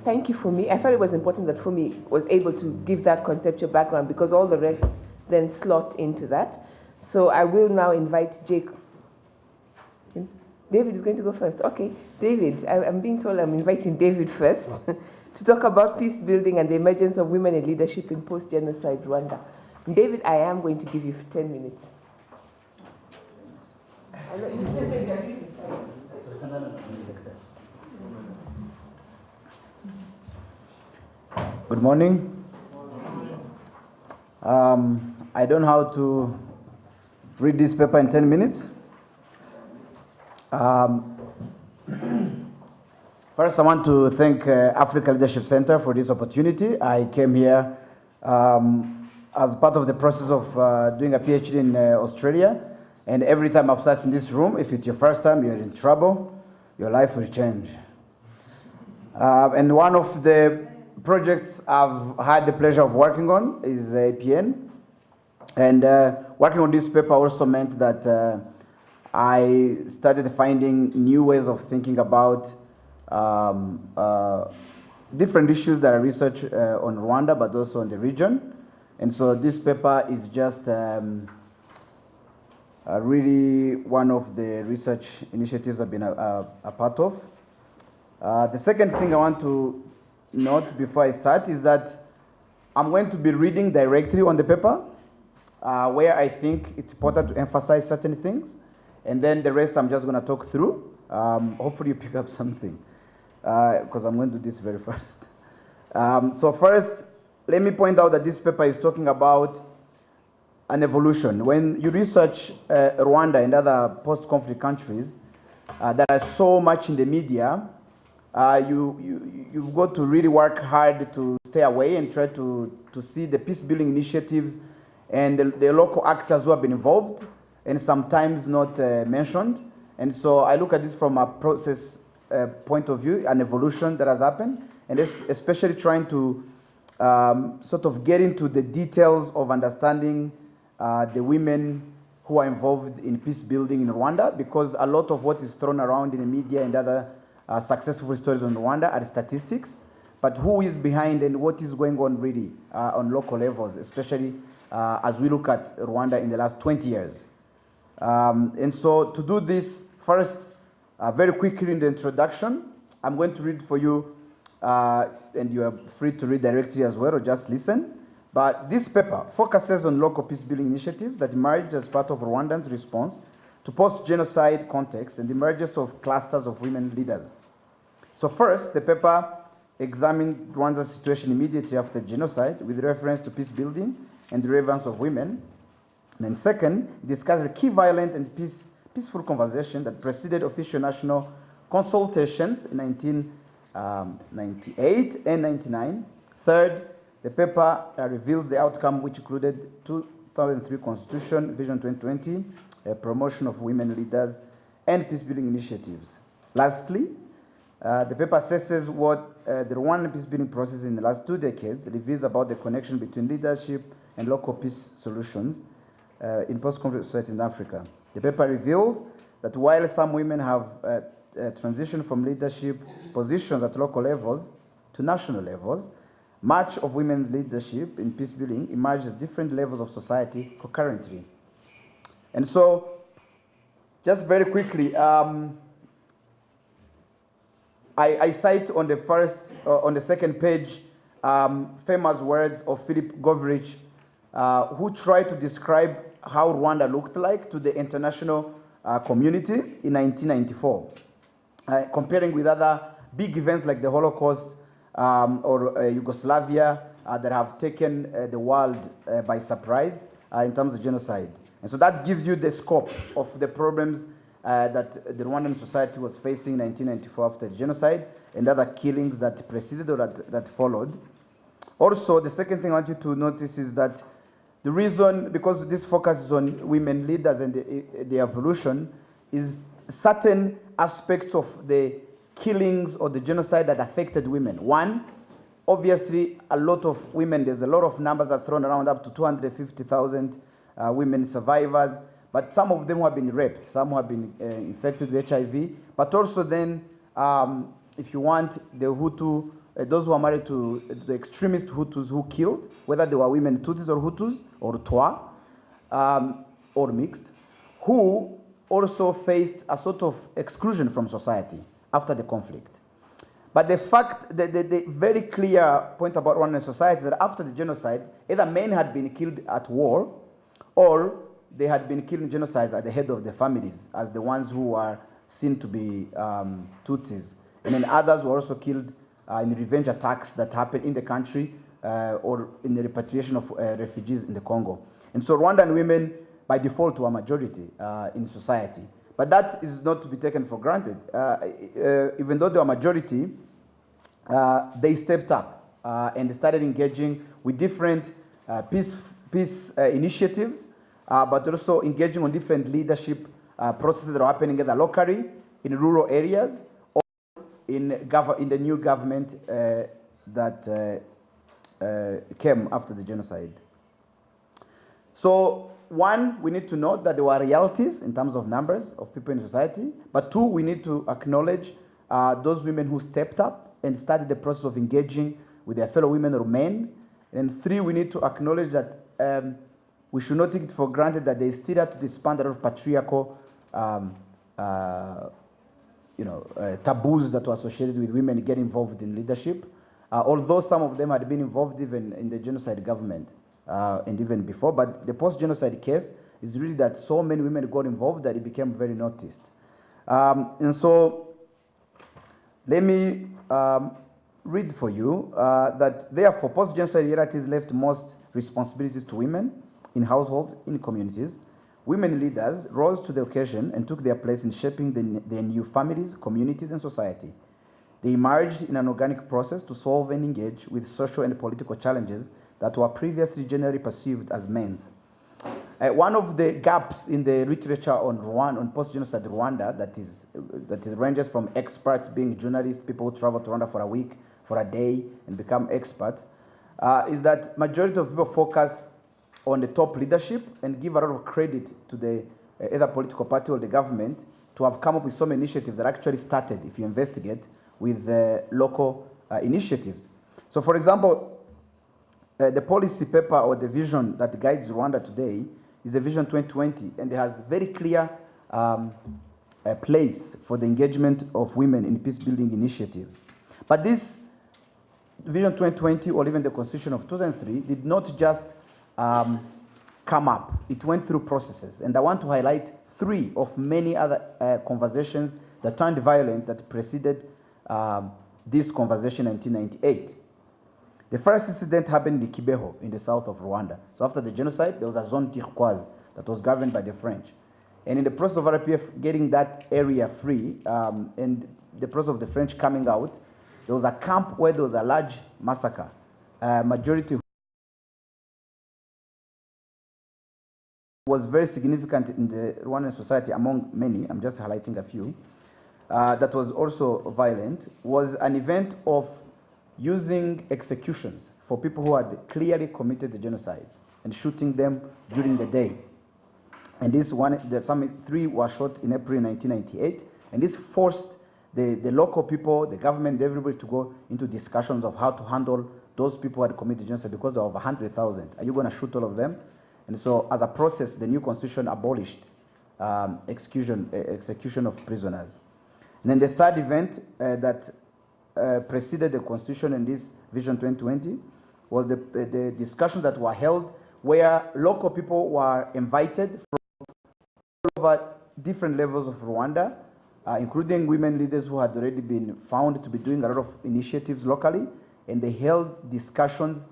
Speaker 1: Thank you, Fumi. I thought it was important that Fumi was able to give that conceptual background because all the rest then slot into that. So I will now invite Jake. David is going to go first. Okay, David, I'm being told I'm inviting David first to talk about peace building and the emergence of women in leadership in post-genocide Rwanda. David, I am going to give you 10 minutes.
Speaker 6: Good morning. I don't know how to read this paper in 10 minutes. First, I want to thank Africa Leadership Center for this opportunity. I came here as part of the process of doing a PhD in Australia. And every time I've sat in this room, if it's your first time, you're in trouble, your life will change. And one of the projects I've had the pleasure of working on is APN. And working on this paper also meant that I started finding new ways of thinking about different issues that I research on Rwanda, but also on the region. And so this paper is just really one of the research initiatives I've been a part of. The second thing I want to note before I start is that I'm going to be reading directly on the paper, where I think it's important to emphasize certain things. And then the rest I'm just going to talk through. Hopefully you pick up something, because I'm going to do this very fast. So first, let me point out that this paper is talking about an evolution. When you research Rwanda and other post-conflict countries that are so much in the media, you've got to really work hard to stay away and try to see the peace-building initiatives and the local actors who have been involved and sometimes not mentioned. And so I look at this from a process point of view, an evolution that has happened, and especially trying to sort of get into the details of understanding the women who are involved in peace building in Rwanda, because a lot of what is thrown around in the media and other successful stories on Rwanda are statistics, but who is behind and what is going on really on local levels, especially as we look at Rwanda in the last 20 years. And so to do this, first, very quickly in the introduction, I'm going to read for you, and you are free to read directly as well or just listen. But this paper focuses on local peace-building initiatives that emerged as part of Rwandan's response to post-genocide context and the emergence of clusters of women leaders. So first, the paper examined Rwanda's situation immediately after genocide with reference to peace-building and the relevance of women. And then second, discussed the key violent and peaceful conversation that preceded official national consultations in 1998 and 99. Third, the paper reveals the outcome, which included 2003 Constitution, Vision 2020, promotion of women leaders, and peace-building initiatives. Lastly, the paper assesses what the Rwandan peace-building process in the last 2 decades reveals about the connection between leadership and local peace solutions in post-conflict societies in Africa. The paper reveals that while some women have transitioned from leadership positions at local levels to national levels, much of women's leadership in peace building emerged at different levels of society concurrently. And so, just very quickly, I cite on the second page, famous words of Philip Govrich, who tried to describe how Rwanda looked like to the international community in 1994, comparing with other big events like the Holocaust or Yugoslavia that have taken the world by surprise in terms of genocide. And so that gives you the scope of the problems that the Rwandan society was facing in 1994 after the genocide and other killings that preceded or that followed. Also, the second thing I want you to notice is that the reason, because this focuses on women leaders and the evolution, is certain aspects of the killings or the genocide that affected women. One, obviously, a lot of women, there's a lot of numbers are thrown around, up to 250,000 women survivors, but some of them have been raped, some have been infected with HIV, but also then, if you want, the Hutu, those who are married to the extremist Hutus who killed, whether they were women Tutsis or Hutus or Twa, all mixed, who also faced a sort of exclusion from society after the conflict. But the fact, the very clear point about Rwandan society is that after the genocide, either men had been killed at war, or they had been killed in genocide at the head of the families as the ones who were seen to be Tutsis. And then others were also killed in revenge attacks that happened in the country or in the repatriation of refugees in the Congo. And so Rwandan women, by default, were a majority in society. But that is not to be taken for granted. Even though they were a majority, they stepped up and started engaging with different peace initiatives, but also engaging on different leadership processes that are happening either locally, in rural areas, or in the new government that came after the genocide. So, one, we need to note that there were realities in terms of numbers of people in society, but two, we need to acknowledge those women who stepped up and started the process of engaging with their fellow women or men. And three, we need to acknowledge that we should not take it for granted that they still have to disband a lot of patriarchal taboos that were associated with women getting involved in leadership, although some of them had been involved even in the genocide government. And even before, but the post-genocide case is really that so many women got involved that it became very noticed. And so, let me read for you that therefore post-genocide realities left most responsibilities to women in households, in communities. Women leaders rose to the occasion and took their place in shaping their new families, communities, and society. They emerged in an organic process to solve and engage with social and political challenges that were previously generally perceived as men's. One of the gaps in the literature on Rwanda, on post-genocide Rwanda, that ranges from experts being journalists, people who travel to Rwanda for a week, for a day, and become experts, is that majority of people focus on the top leadership and give a lot of credit to the either political party or the government to have come up with some initiatives that actually started, if you investigate, with local initiatives. So, for example, the policy paper or the vision that guides Rwanda today is the Vision 2020, and it has very clear place for the engagement of women in peace-building initiatives. But this Vision 2020, or even the Constitution of 2003, did not just come up. It went through processes, and I want to highlight three of many other conversations that turned violent that preceded this conversation in 1998. The first incident happened in Kibeho in the south of Rwanda. So after the genocide, there was a zone turquoise that was governed by the French. And in the process of RPF getting that area free, and the process of the French coming out, there was a camp where there was a large massacre. Majority was very significant in the Rwandan society among many, I'm just highlighting a few, that was also violent, was an event of using executions for people who had clearly committed the genocide and shooting them during the day. And this one, three were shot in April 1998, and this forced the local people, the government, everybody to go into discussions of how to handle those people who had committed genocide, because there were over 100,000. Are you going to shoot all of them? And so as a process, the new constitution abolished execution of prisoners. And then the third event that preceded the constitution in this Vision 2020 was the discussions that were held where local people were invited from all over different levels of Rwanda, including women leaders who had already been found to be doing a lot of initiatives locally, and they held discussions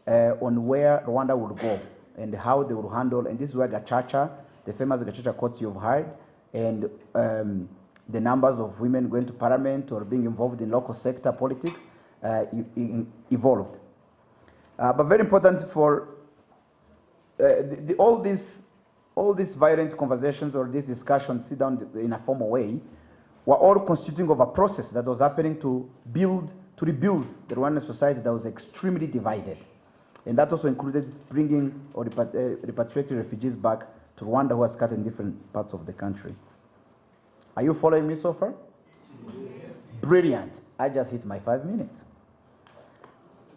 Speaker 6: on where Rwanda would go and how they would handle, and this is where Gacaca, the famous Gacaca court you've heard, and the numbers of women going to parliament or being involved in local sector politics evolved. But very important for all these violent conversations or these discussions sit down in a formal way were all constituting of a process that was happening to rebuild the Rwandan society that was extremely divided. And that also included bringing or repatriating refugees back to Rwanda who are scattered in different parts of the country. Are you following me so far? Yes. Brilliant. I just hit my 5 minutes.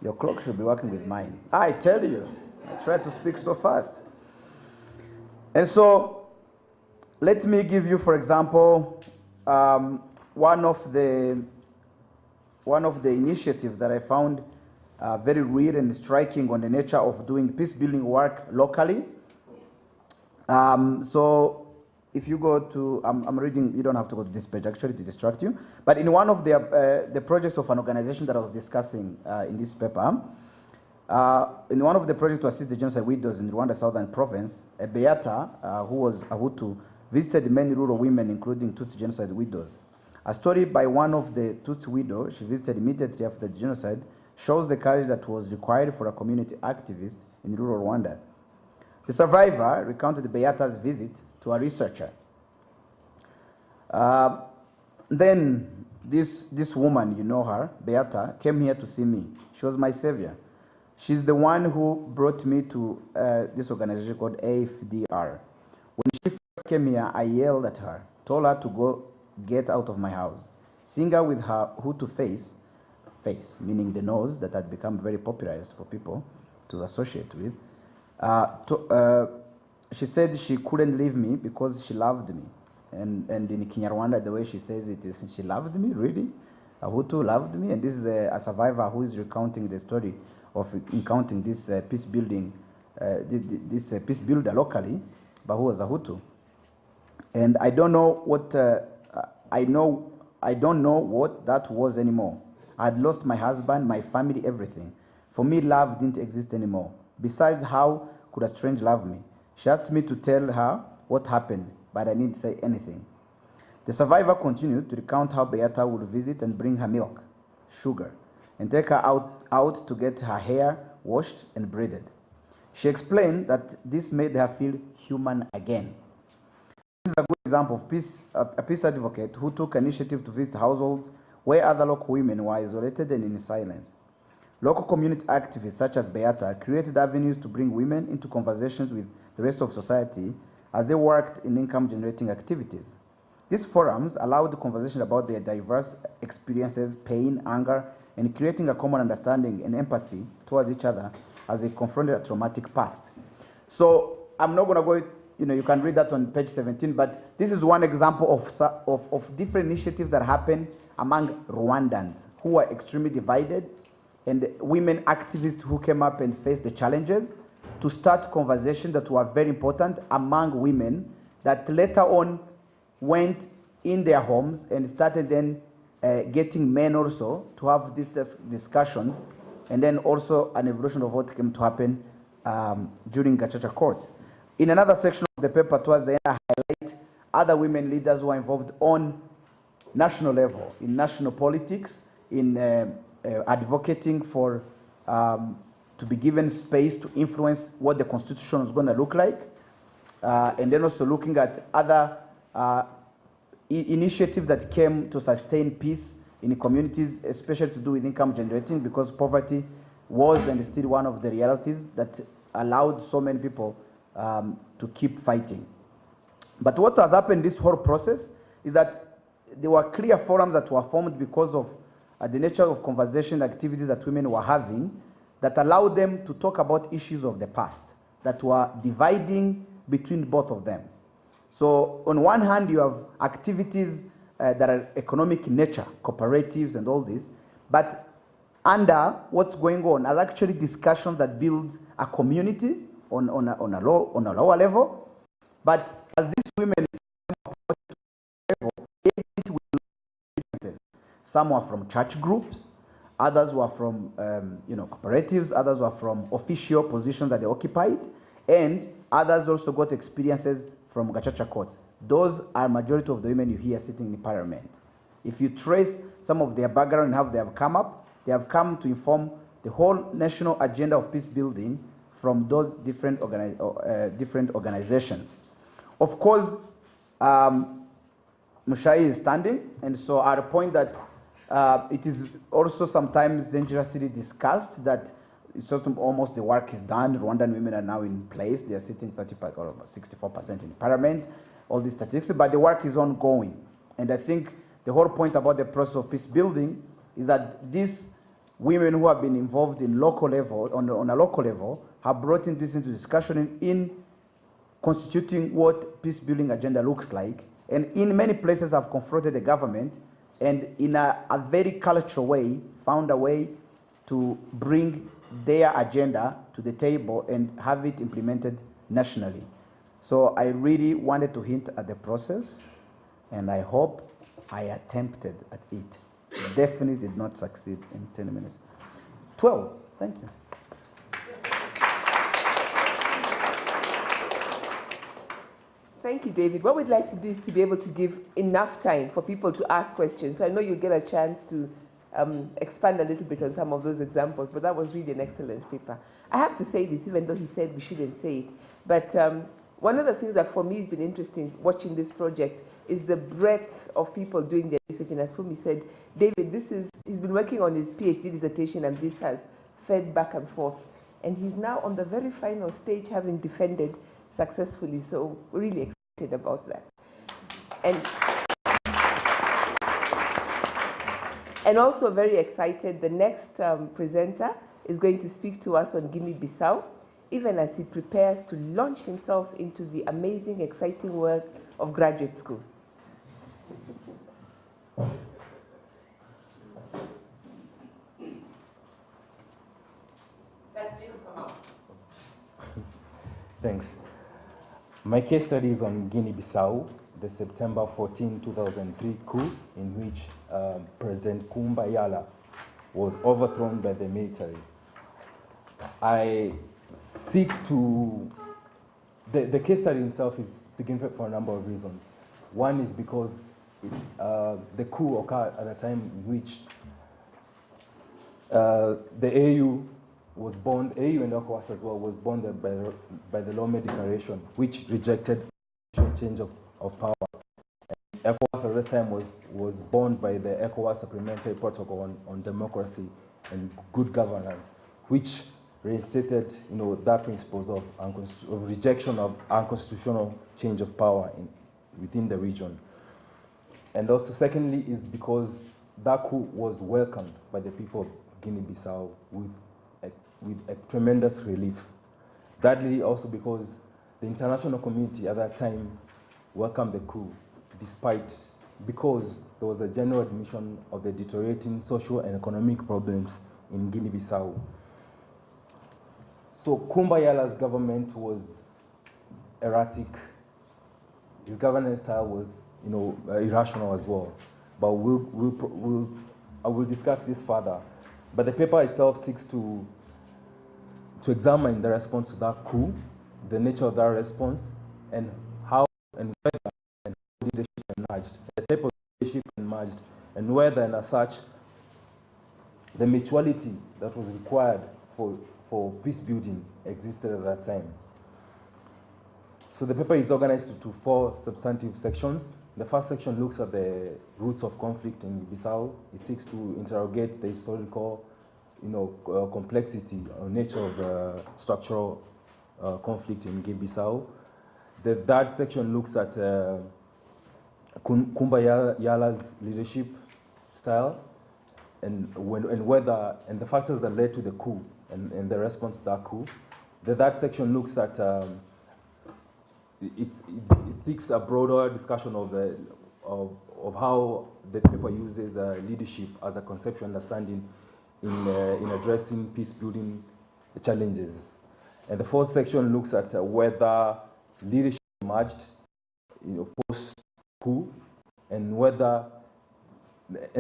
Speaker 6: Your clock should be working with mine. I tell you, I try to speak so fast. And so let me give you, for example, one of the initiatives that I found very real and striking on the nature of doing peace building work locally. So if you go to, I'm reading, you don't have to go to this page actually to distract you, but in one of the projects of an organization that I was discussing in this paper, in one of the projects to assist the genocide widows in Rwanda Southern Province, a Beata, who was a Hutu, visited many rural women, including Tutsi genocide widows. A story by one of the Tutsi widows she visited immediately after the genocide shows the courage that was required for a community activist in rural Rwanda. The survivor recounted Beata's visit to a researcher. Then this woman, you know her, Beata, came here to see me. She was my savior. She's the one who brought me to this organization called AFDR. When she first came here, I yelled at her, told her to go get out of my house. Seeing her with her Hutu face, meaning the nose that had become very popularized for people to associate with, she said she couldn't leave me because she loved me. And in Kinyarwanda, the way she says it is, she loved me, really? A Hutu loved me? And this is a survivor who is recounting the story of encountering this peace building, this peace builder locally, but who was a Hutu. And I don't know what, I don't know what that was anymore. I had lost my husband, my family, everything. For me, love didn't exist anymore. Besides, how could a stranger love me? She asked me to tell her what happened, but I didn't say anything. The survivor continued to recount how Beata would visit and bring her milk, sugar, and take her out to get her hair washed and braided. She explained that this made her feel human again. This is a good example of a peace advocate who took initiative to visit households where other local women were isolated and in silence. Local community activists such as Beata created avenues to bring women into conversations with the rest of society as they worked in income-generating activities. These forums allowed conversation about their diverse experiences, pain, anger, and creating a common understanding and empathy towards each other as they confronted a traumatic past. So I'm not going to go, you can read that on page 17, but this is one example of different initiatives that happen among Rwandans who were extremely divided, and women activists who came up and faced the challenges to start conversations that were very important among women that later on went in their homes and started then getting men also to have these discussions, and then also an evolution of what came to happen during Gacaca courts. In another section of the paper towards the end, I highlight other women leaders who are involved on national level, in national politics, in advocating for to be given space to influence what the constitution is going to look like, and then also looking at other initiatives that came to sustain peace in communities, especially to do with income generating, because poverty was and is still one of the realities that allowed so many people to keep fighting. But what has happened this whole process is that there were clear forums that were formed because of the nature of conversation activities that women were having that allowed them to talk about issues of the past that were dividing between both of them. So on one hand, you have activities that are economic in nature, cooperatives and all this, but under what's going on are actually discussions that build a community on a lower level. But as these women, some were from church groups, others were from cooperatives, others were from official positions that they occupied, and others also got experiences from Gacaca courts. Those are majority of the women you hear sitting in the parliament. If you trace some of their background and how they have come up, they have come to inform the whole national agenda of peace building from those different organizations. Of course, Mushai is standing, and so at a point that it is also sometimes dangerously discussed that it's sort of almost the work is done. Rwandan women are now in place. They are sitting 30% or 64% in parliament, all these statistics, but the work is ongoing. And I think the whole point about the process of peace building is that these women who have been involved in local level, on a local level, have brought this into discussion in constituting what peace building agenda looks like. And in many places I've confronted the government and in a very cultural way, found a way to bring their agenda to the table and have it implemented nationally. So I really wanted to hint at the process, and I hope I attempted at it. Definitely did not succeed in 10 minutes. 12, thank you.
Speaker 1: Thank you, David. What we'd like to do is to be able to give enough time for people to ask questions. So I know you'll get a chance to expand a little bit on some of those examples, but that was really an excellent paper. I have to say this, even though he said we shouldn't say it, but one of the things that for me has been interesting watching this project is the breadth of people doing their research. And as Fumi said, David, he's been working on his PhD dissertation, and this has fed back and forth. And he's now on the very final stage, having defended successfully. So we're really excited about that. And also very excited, the next presenter is going to speak to us on Guinea-Bissau, even as he prepares to launch himself into the amazing, exciting work of graduate school.
Speaker 7: Thanks. My case study is on Guinea-Bissau, the September 14, 2003 coup in which President Kumba Yala was overthrown by the military. I seek to, the case study itself is significant for a number of reasons. One is because the coup occurred at a time in which the AU was born, AU and ECOWAS as well, was born by the Lomé Declaration, which rejected change of power. And ECOWAS at that time was born by the ECOWAS Supplementary Protocol on democracy and good governance, which reinstated, that principles of rejection of unconstitutional change of power within the region. And also, secondly, is because that coup was welcomed by the people of Guinea-Bissau with a tremendous relief. Thirdly, also because the international community at that time welcomed the coup, because there was a general admission of the deteriorating social and economic problems in Guinea-Bissau. So Kumba Yala's government was erratic. His governance style was, irrational as well. But I will discuss this further. But the paper itself seeks to examine the response to that coup, the nature of that response, and how and whether and how leadership emerged, the type of leadership emerged, and whether and as such, the mutuality that was required for peace building existed at that time. So the paper is organized into 4 substantive sections. The first section looks at the roots of conflict in Bissau. It seeks to interrogate the historical, complexity or nature of structural conflict in Guinea-Bissau. The third section looks at Kumba Yala's leadership style and the factors that led to the coup and the response to that coup. The third section looks at it seeks a broader discussion of how the paper uses leadership as a conceptual understanding in addressing peace-building challenges. And the fourth section looks at whether leadership emerged post-coup and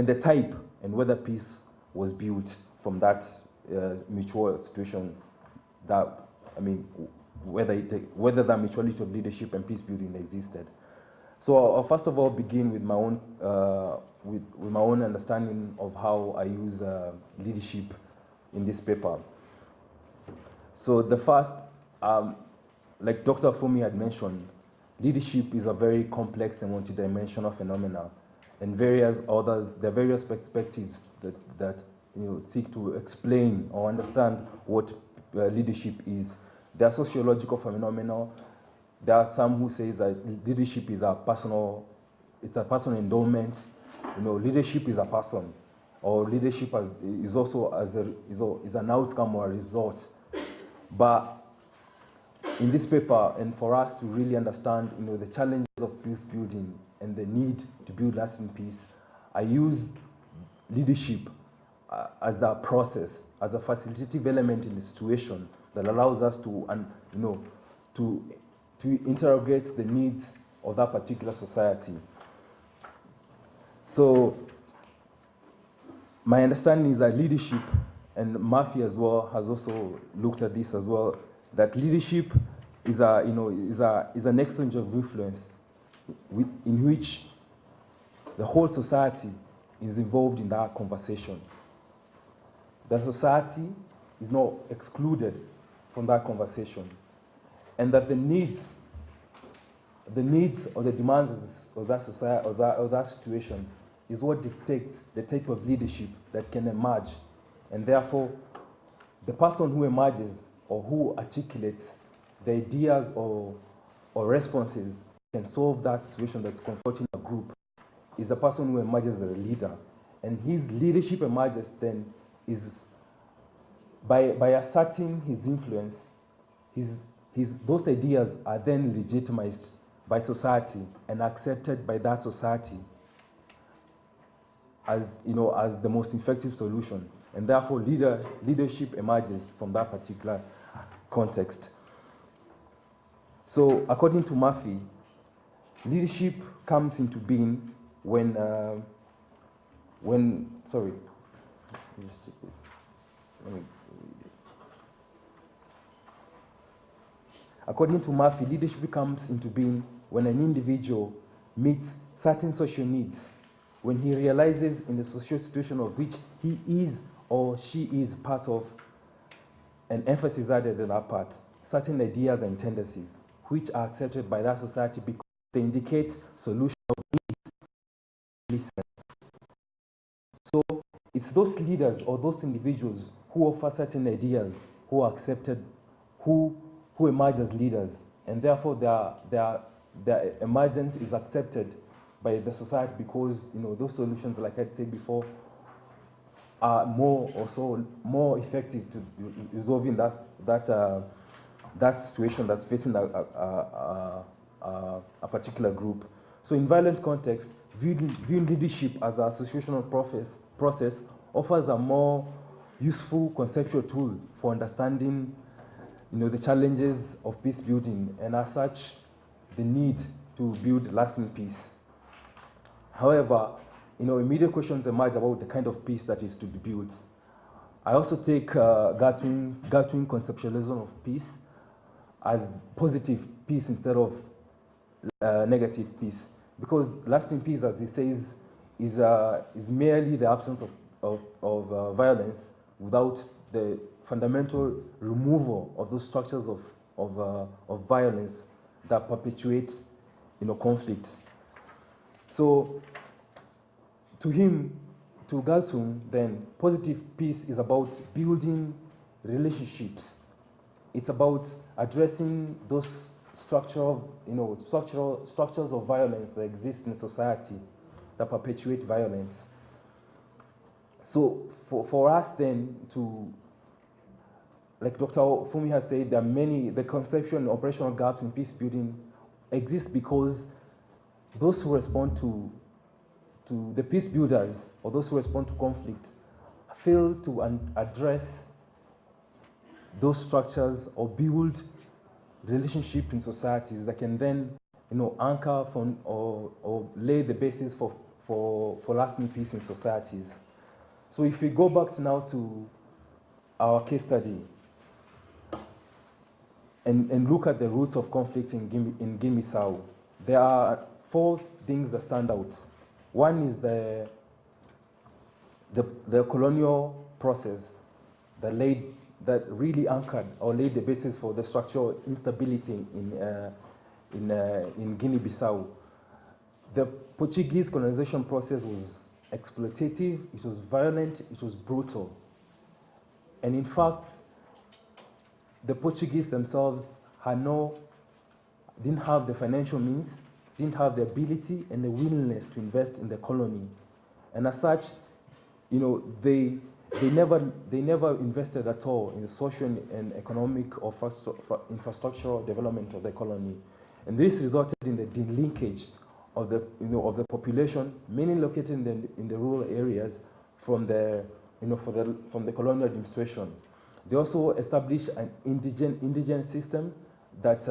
Speaker 7: the type and whether peace was built from that mutual situation whether that mutuality of leadership and peace building existed. So I'll first of all begin with my own with my own understanding of how I use leadership in this paper. So the first, like Dr. Fumi had mentioned, leadership is a very complex and multidimensional phenomenon, and there are various perspectives that seek to explain or understand what leadership is. There are sociological phenomena. There are some who say that leadership is a personal endowment. Leadership is a person, or leadership is also is an outcome or a result. But in this paper, and for us to really understand, the challenges of peace building and the need to build lasting peace, I use leadership as a process, as a facilitative element in the situation that allows us to, to interrogate the needs of that particular society. So my understanding is that leadership, and Murphy as well has also looked at this as well, that leadership is an exchange of influence in which the whole society is involved in that conversation. The society is not excluded from that conversation, and that the needs or the demands of that society or that situation is what dictates the type of leadership that can emerge. And therefore, the person who emerges or who articulates the ideas or responses can solve that situation that's confronting a group is the person who emerges as a leader. And his leadership emerges then is by asserting his influence, those ideas are then legitimized by society and accepted by that society as the most effective solution, and therefore leadership emerges from that particular context. So according to Murphy, leadership comes into being when according to Murphy, leadership comes into being when an individual meets certain social needs, when he realizes in the social situation of which he is or she is part of, and emphasis added on that part, certain ideas and tendencies which are accepted by that society because they indicate solution of needs. So it's those leaders or those individuals who offer certain ideas who are accepted, who emerge as leaders, and therefore their emergence is accepted by the society because those solutions, like I said before, are more effective to resolving that situation that's facing a particular group. So in violent context, viewing leadership as an associational process offers a more useful conceptual tool for understanding the challenges of peace building, and as such, the need to build lasting peace. However, immediate questions emerge about the kind of peace that is to be built. I also take Gatwin conceptualism of peace as positive peace instead of negative peace, because lasting peace, as he says, is merely the absence of violence without the fundamental removal of those structures of violence that perpetuate conflict. So to him, to Galtung, then positive peace is about building relationships. It's about addressing those structures of violence that exist in society that perpetuate violence. So for us then to, like Dr. Fumi has said, there are the conceptual and operational gaps in peace building exist because those who respond to the peace builders or those who respond to conflict fail to address those structures or build relationship in societies that can then anchor or lay the basis for lasting peace in societies. So if we go back now to our case study and look at the roots of conflict in Guinea-Bissau, there are 4 things that stand out. One is the colonial process that really anchored or laid the basis for the structural instability in Guinea-Bissau. The Portuguese colonization process was exploitative, it was violent, it was brutal. And in fact, the Portuguese themselves didn't have the financial means, didn't have the ability and the willingness to invest in the colony. And as such, they they never invested at all in the social and economic or infrastructural development of the colony, and this resulted in the delinkage of the of the population, mainly located in the rural areas, from the from the colonial administration. They also established an indigent system that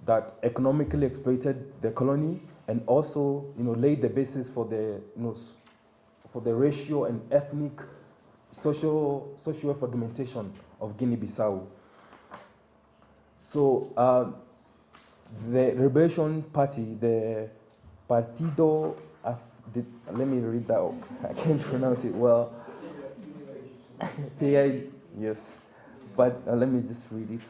Speaker 7: that economically exploited the colony, and also laid the basis for the for the racial and ethnic social fragmentation of Guinea-Bissau. So the Liberation Party, the Partido, let me read that up. I can't pronounce it well. PI, yes, but let me just read it.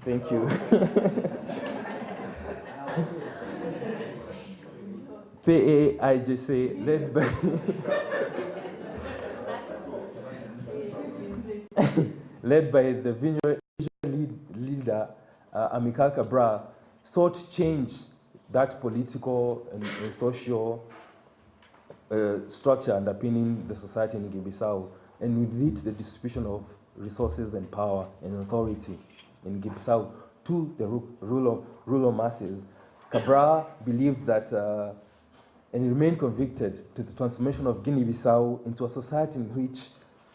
Speaker 7: Thank you. PAIGC, led by led by the visionary leader Amilcar Cabral, sought to change that political and social structure underpinning the society in Guinea-Bissau, and with it the distribution of resources and power and authority in Guinea-Bissau to the rural masses. Cabral believed that, and he remained convicted to the transformation of Guinea-Bissau into a society in which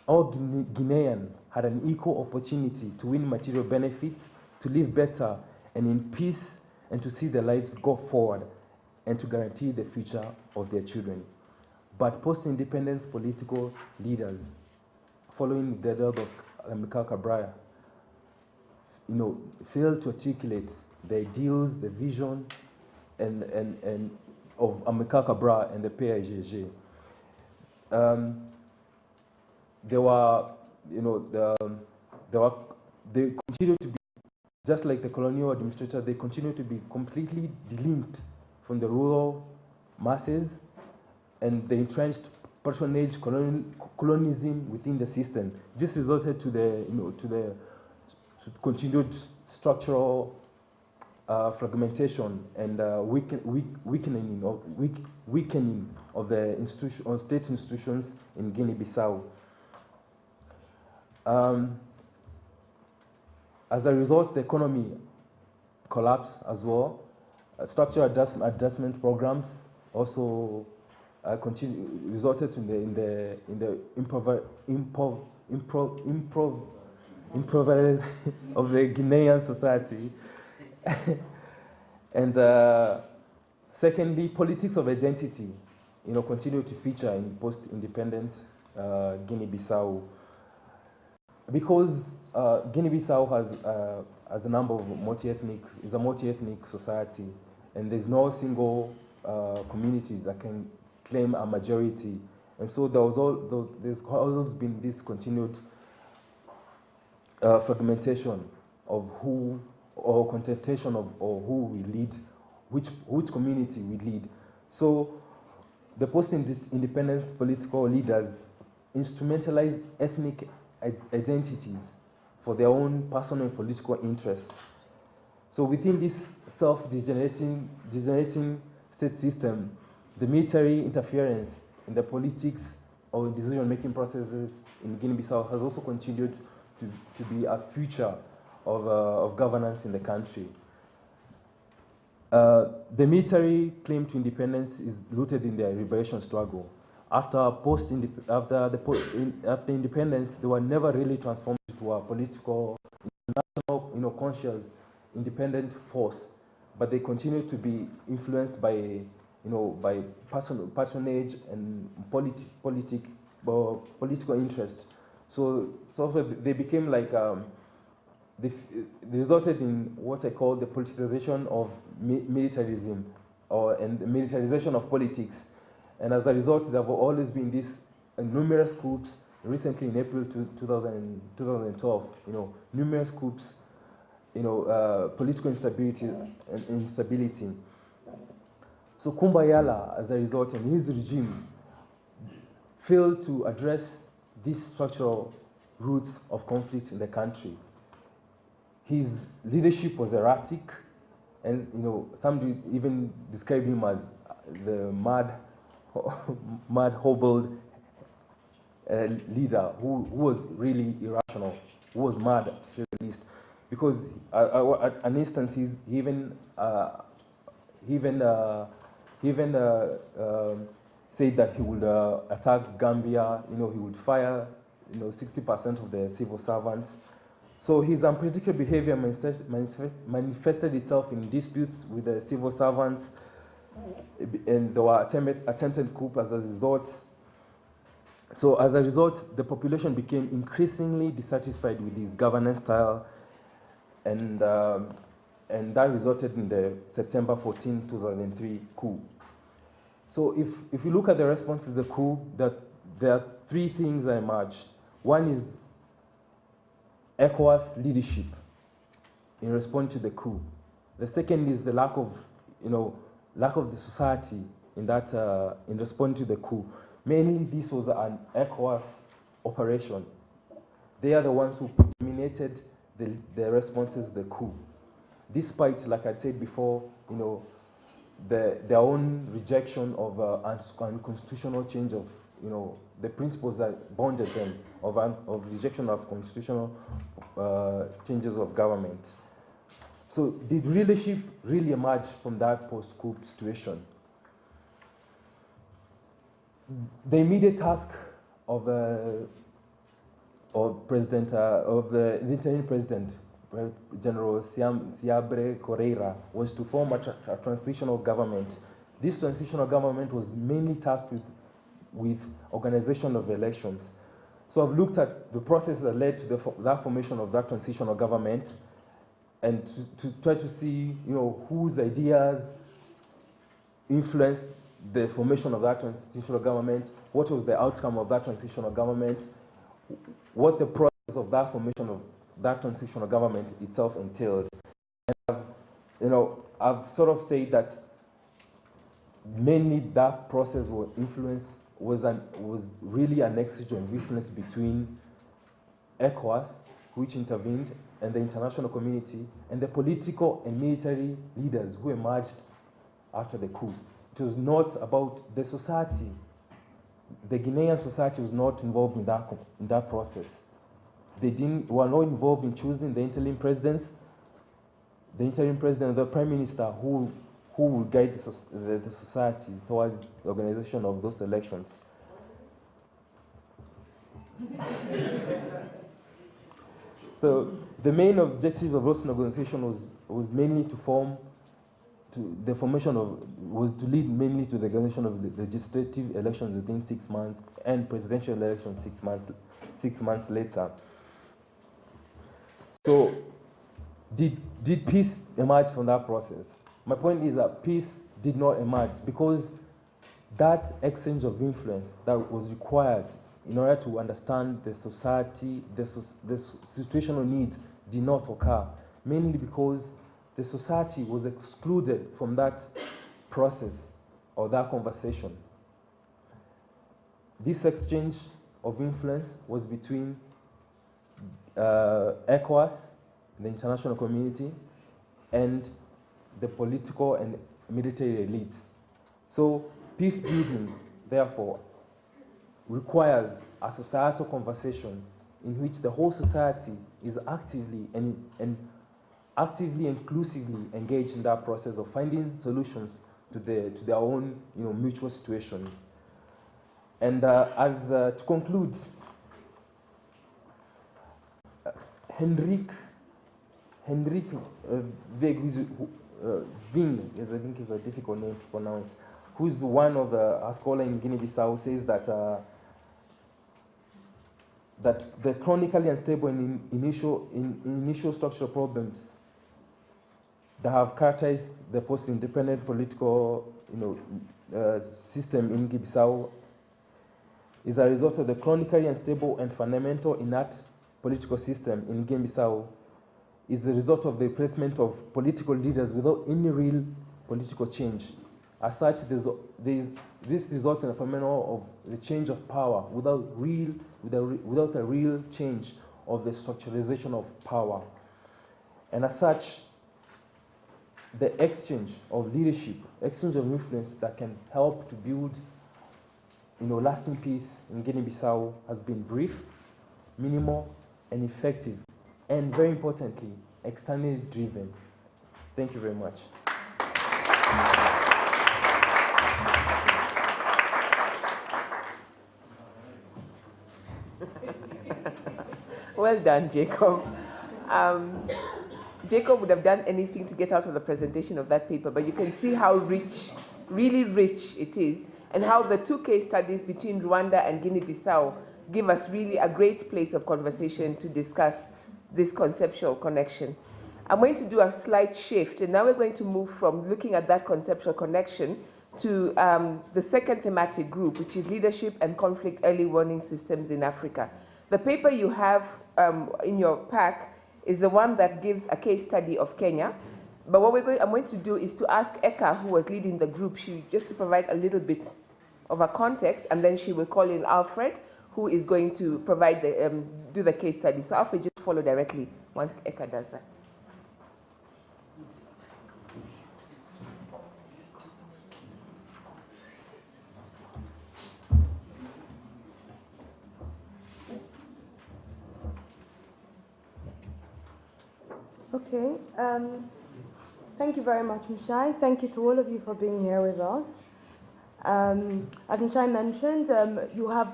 Speaker 7: all Guineans had an equal opportunity to win material benefits, to live better and in peace, and to see their lives go forward, and to guarantee the future of their children. But post-independence political leaders, following the death of Amilcar Cabral, failed to articulate the ideals, the vision, and of Amilcar Cabral and the PAIGC. They continue to be, just like the colonial administrator, they continue to be completely delinked from the rural masses, and the entrenched patronage colonialism within the system. This resulted to the continued structural fragmentation and weakening of the state institutions in Guinea-Bissau. As a result, the economy collapsed as well. Structural adjustment programs also resulted in the improvisation of the Guinean society. And secondly, politics of identity, continue to feature in post-independent Guinea-Bissau, because Guinea-Bissau has a number of is a multi-ethnic society, and there's no single community that can claim a majority, and so there's always been this continued fragmentation of who, or contestation of who we lead, which community we lead. So the post-independence political leaders instrumentalized ethnic identities for their own personal and political interests. So within this degenerating state system, the military interference in the politics or decision-making processes in Guinea-Bissau has also continued to be a feature of governance in the country. The military claim to independence is rooted in their liberation struggle. After independence, they were never really transformed into a political, national, conscious, independent force, but they continue to be influenced by, by patronage and political interest. So they became like they resulted in what I call the politicization of militarism, and the militarization of politics. And as a result, there have always been these numerous coups. Recently, in April 2012, numerous coups, political instability and instability. So Kumbayala, as a result, and his regime failed to address these structural roots of conflict in the country. His leadership was erratic, and some even describe him as the mad hobbled leader who was really irrational, who was mad, to say the least, because at an instance he even said that he would attack Gambia. He would fire 60% of the civil servants. So his unpredictable behavior manifested itself in disputes with the civil servants, and there were attempted coup as a result. So as a result, the population became increasingly dissatisfied with his governance style, and that resulted in the September 14, 2003 coup. So if you look at the response to the coup, there are three things that emerged. One is ECOWAS leadership in response to the coup. The second is the lack of the society in response to the coup. Mainly, this was an ECOWAS operation. They are the ones who dominated the responses to the coup, despite, like I said before, their own rejection of unconstitutional change of the principles that bounded them of rejection of constitutional changes of government. So did leadership really emerge from that post-coup situation? The immediate task of the interim president, General Siabre Correira, was to form a transitional government. This transitional government was mainly tasked with organization of elections. So I've looked at the process that led to that formation of that transitional government, and to try to see, whose ideas influenced the formation of that transitional government, what was the outcome of that transitional government, what the process of that formation of that transitional government itself entailed. And I've sort of said that mainly that process was really an exchange of influence between ECOWAS, which intervened, and the international community, and the political and military leaders who emerged after the coup. It was not about the society. The Guinean society was not involved in that process. They were not involved in choosing the interim presidents, the interim president, the prime minister who will guide the society towards the organization of those elections. So the main objective of those organization was mainly to lead mainly to the organization of the legislative elections within 6 months and presidential elections 6 months later. So did peace emerge from that process? My point is that peace did not emerge because that exchange of influence that was required in order to understand the society, the situational needs did not occur, mainly because the society was excluded from that process or that conversation. This exchange of influence was between ECOWAS, the international community, and the political and military elites. So peace building, therefore, requires a societal conversation in which the whole society is actively and inclusively engaged in that process of finding solutions to their own mutual situation. And to conclude, Henrik Ving, I think is a difficult name to pronounce, who's one of a scholar in Guinea-Bissau, says that the chronically unstable and initial structural problems that have characterized the post-independent political system in Guinea-Bissau is a result of the chronically unstable and fundamental inert political system in Guinea-Bissau is the result of the replacement of political leaders without any real political change. As such, this results in a phenomenon of the change of power without a real change of the structuralization of power. And as such, the exchange of leadership, exchange of influence that can help to build, lasting peace in Guinea-Bissau has been brief, minimal, and effective, and very importantly, externally driven. Thank you very much.
Speaker 1: Well done, Jacob. Jacob would have done anything to get out of the presentation of that paper, but you can see how rich, really rich it is, and how the two case studies between Rwanda and Guinea-Bissau give us really a great place of conversation to discuss this conceptual connection. I'm going to do a slight shift, and now we're going to move from looking at that conceptual connection to the second thematic group, which is leadership and conflict early warning systems in Africa. The paper you have in your pack is the one that gives a case study of Kenya. But what I'm going to do is to ask Eka, who was leading the group, just to provide a little bit of a context, and then she will call in Alfred, who is going to provide do the case study. So Alfred, just follow directly once Eka does that.
Speaker 8: Okay, thank you very much, Mshai. Thank you to all of you for being here with us. As Mshai mentioned, you have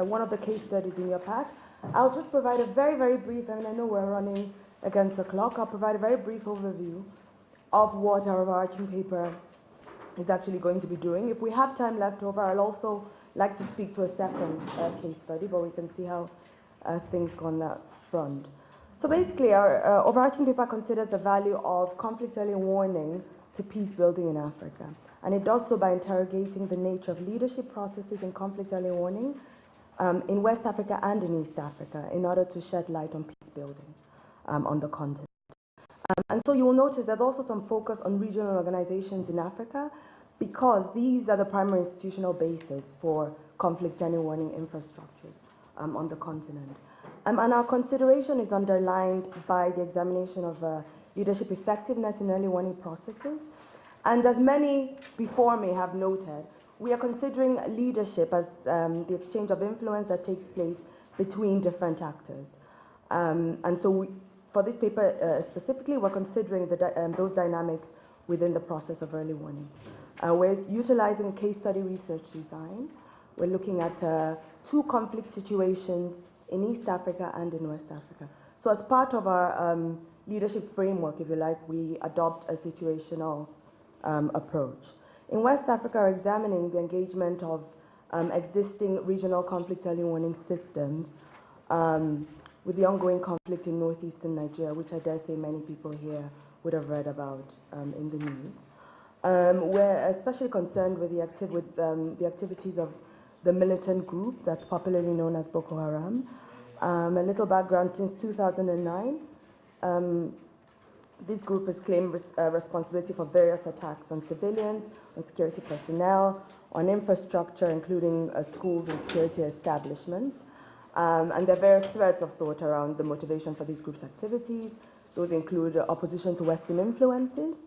Speaker 8: one of the case studies in your pack. I'll just provide a very, very brief, I know we're running against the clock. I'll provide a very brief overview of what our overarching paper is actually going to be doing. If we have time left over, I'll also like to speak to a second case study, but we can see how things go on that front. So basically, our overarching paper considers the value of conflict early warning to peace building in Africa. And it does so by interrogating the nature of leadership processes in conflict early warning in West Africa and in East Africa in order to shed light on peace building on the continent. And so you will notice there's also some focus on regional organizations in Africa because these are the primary institutional basis for conflict early warning infrastructures on the continent. And our consideration is underlined by the examination of leadership effectiveness in early warning processes. And as many before me have noted, we are considering leadership as the exchange of influence that takes place between different actors. And so for this paper specifically, we're considering those dynamics within the process of early warning. We're utilizing case study research design. We're looking at 2 conflict situations in East Africa and in West Africa. So as part of our leadership framework, if you like, we adopt a situational approach. In West Africa, we're examining the engagement of existing regional conflict early warning systems with the ongoing conflict in northeastern Nigeria, which I dare say many people here would have read about in the news. We're especially concerned with the activities of the militant group that's popularly known as Boko Haram. A little background: since 2009, this group has claimed responsibility for various attacks on civilians, on security personnel, on infrastructure, including schools and security establishments. And there are various threads of thought around the motivation for these groups' activities. Those include opposition to Western influences,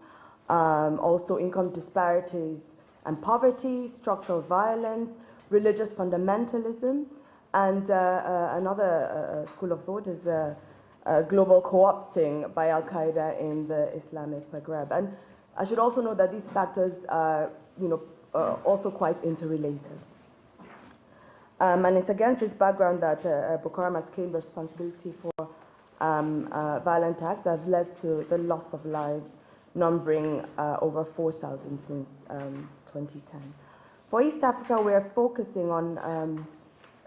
Speaker 8: also income disparities and poverty, structural violence, religious fundamentalism, and another school of thought is global co-opting by Al-Qaeda in the Islamic Maghreb. And I should also note that these factors are, also quite interrelated. And it's against this background that Boko Haram has claimed responsibility for violent acts that have led to the loss of lives, numbering over 4,000 since 2010. For East Africa, we are focusing on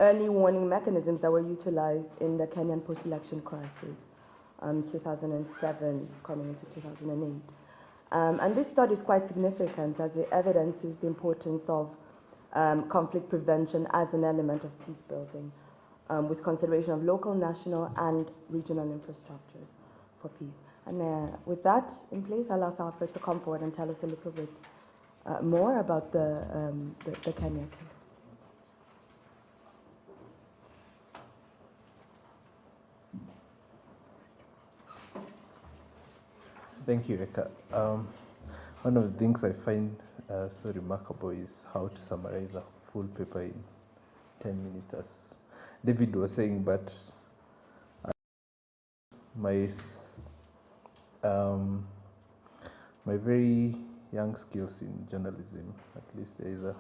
Speaker 8: early warning mechanisms that were utilized in the Kenyan post-election crisis, 2007 coming into 2008. And this study is quite significant as it evidences the importance of conflict prevention as an element of peace building, with consideration of local, national, and regional infrastructures for peace. And with that in place, I'll ask Alfred to come forward and tell us a little bit more about the Kenya case.
Speaker 9: Thank you, Eka. One of the things I find so remarkable is how to summarize a full paper in 10 minutes, as David was saying, but my my very young skills in journalism, at least there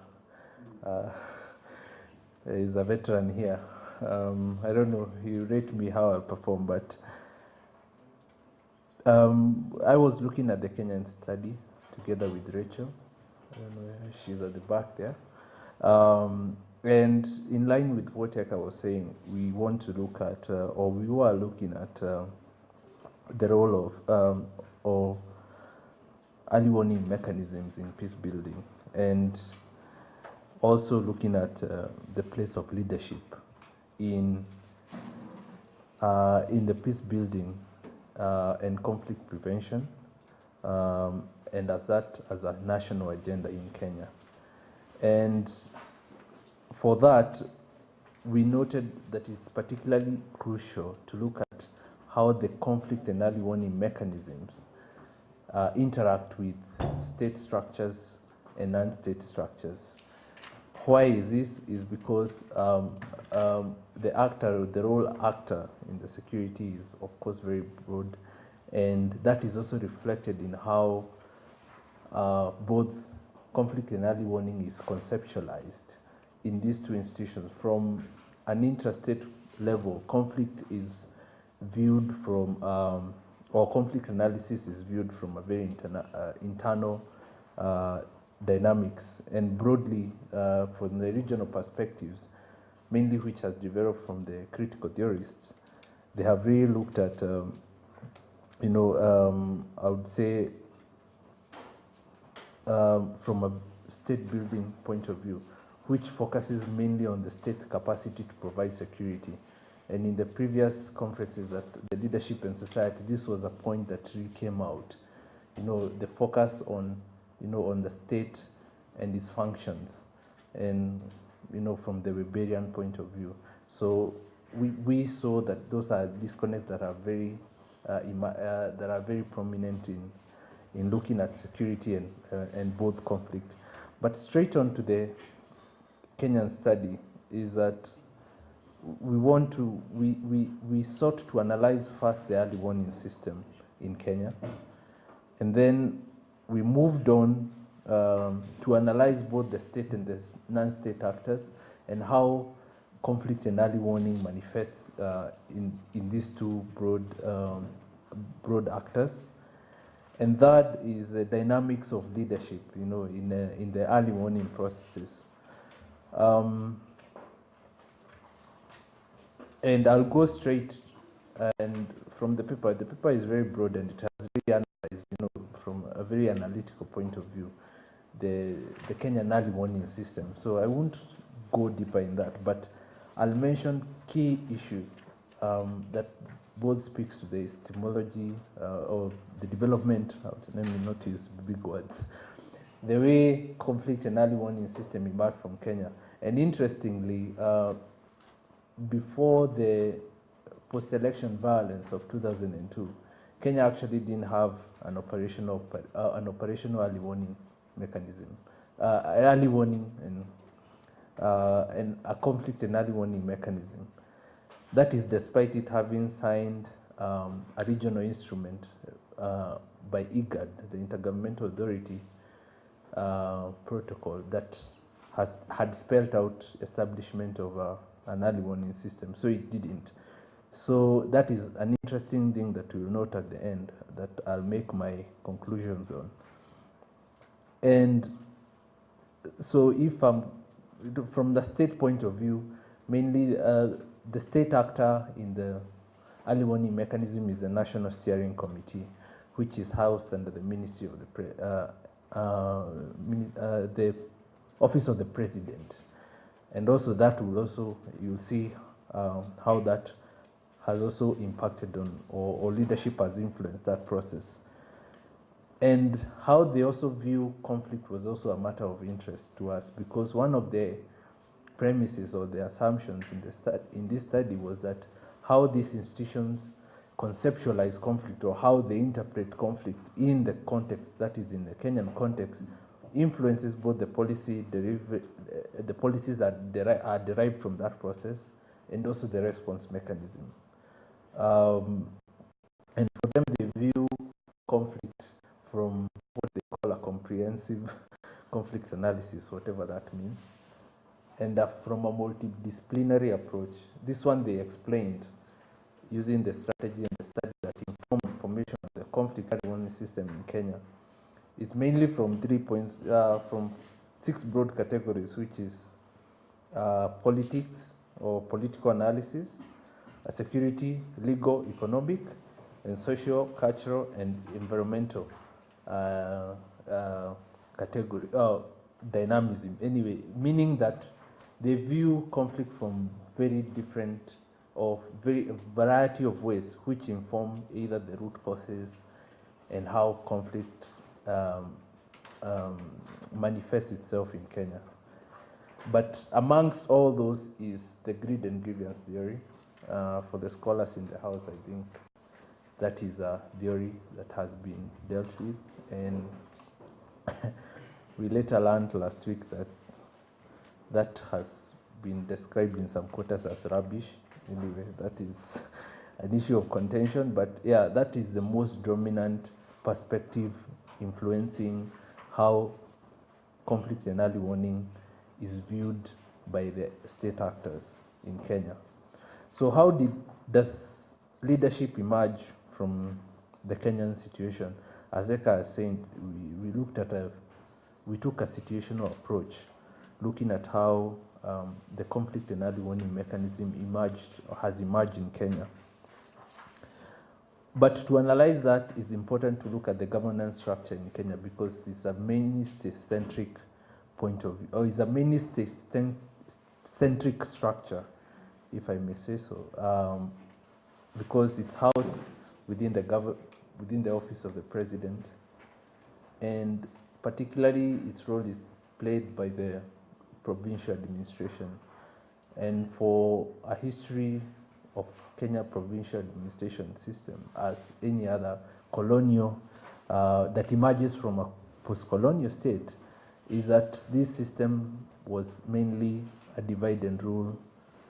Speaker 9: is a veteran here. I don't know, you rate me how I'll perform, but I was looking at the Kenyan study together with Rachel. I don't know, she's at the back there. And in line with what Eka was saying, we want to look at, or we were looking at the role of early warning mechanisms in peace building, and also looking at the place of leadership in the peace building and conflict prevention, and as a national agenda in Kenya. And for that, we noted that it's particularly crucial to look at how the conflict and early warning mechanisms interact with state structures and non-state structures. Why is this? Is because the role actor in the security is of course very broad, and that is also reflected in how both conflict and early warning is conceptualized in these two institutions. From an intrastate level, conflict is viewed from, or conflict analysis is viewed from a very internal dynamics, and broadly from the regional perspectives, mainly which has developed from the critical theorists. They have really looked at, I would say, from a state building point of view, which focuses mainly on the state capacity to provide security. And in the previous conferences at the leadership and society, this was a point that really came out. The focus on, on the state and its functions, and from the Weberian point of view. So we saw that those are disconnects that are very prominent in looking at security and both conflict. But straight on to the Kenyan study is that we sought to analyze first the early warning system in Kenya, and then we moved on to analyze both the state and the non-state actors, and how conflict and early warning manifests in these two broad actors. And third is the dynamics of leadership, in the early warning processes. And I'll go straight and from the paper. The paper is very broad, and it has really analyzed, from a very analytical point of view, the Kenyan early warning system. So I won't go deeper in that, but I'll mention key issues that both speaks to the epistemology or the development, let me not use big words, the way conflict and early warning system emerged from Kenya. And interestingly, before the post-election violence of 2002, Kenya actually didn't have an operational early warning mechanism, early warning and a conflict and early warning mechanism. That is despite it having signed a regional instrument by IGAD, the Intergovernmental Authority protocol, that had spelled out establishment of an early warning system. So it didn't. So that is an interesting thing that we'll note at the end, that I'll make my conclusions on. And so if from the state point of view, mainly the state actor in the early warning mechanism is the National Steering Committee, which is housed under the Ministry of the Office of the President. And also that will also, you'll see how that has also impacted on, or leadership has influenced that process. And how they also view conflict was also a matter of interest to us, because one of the premises or the assumptions in this study was that how these institutions conceptualize conflict or how they interpret conflict in the context that is in the Kenyan context influences both the policies that are derived from that process and also the response mechanism. And for them, they view conflict from what they call a comprehensive conflict analysis, whatever that means, and from a multidisciplinary approach. This one they explained using the strategy and the study that inform formation of the conflict early warning system in Kenya. It's mainly from 3 points, from 6 broad categories, which is politics or political analysis, security, legal, economic, and social, cultural, and environmental category, dynamism. Anyway, meaning that they view conflict from very different or very variety of ways, which inform either the root causes and how conflict manifests itself in Kenya. But amongst all those is the greed and grievance theory. For the scholars in the house, I think that is a theory that has been dealt with, and we later learned last week that that has been described in some quarters as rubbish. Anyway, that is an issue of contention, but yeah, that is the most dominant perspective influencing how conflict and early warning is viewed by the state actors in Kenya. So how does leadership emerge from the Kenyan situation? As Eka has said, we took a situational approach, looking at how the conflict and early warning mechanism emerged or has emerged in Kenya. But to analyze that, it's important to look at the governance structure in Kenya, because it's a mainly state-centric point of view, or it's a mainly state-centric structure, if I may say so, because it's housed within the office of the president, and particularly its role is played by the provincial administration. And for a history of Kenya provincial administration system, as any other colonial that emerges from a post-colonial state, is that this system was mainly a divide and rule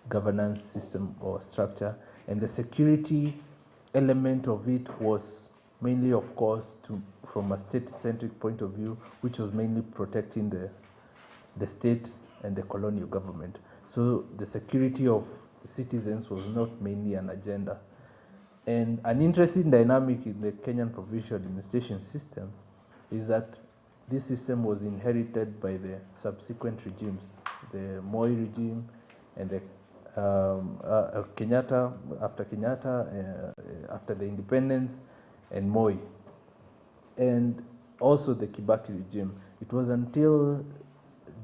Speaker 9: governance system or structure, and the security element of it was mainly, of course, from a state-centric point of view, which was mainly protecting the state and the colonial government. So the security of the citizens was not mainly an agenda. And an interesting dynamic in the Kenyan provincial administration system is that this system was inherited by the subsequent regimes, the Moi regime and the Kenyatta, after the independence, and Moi, and also the Kibaki regime. It was until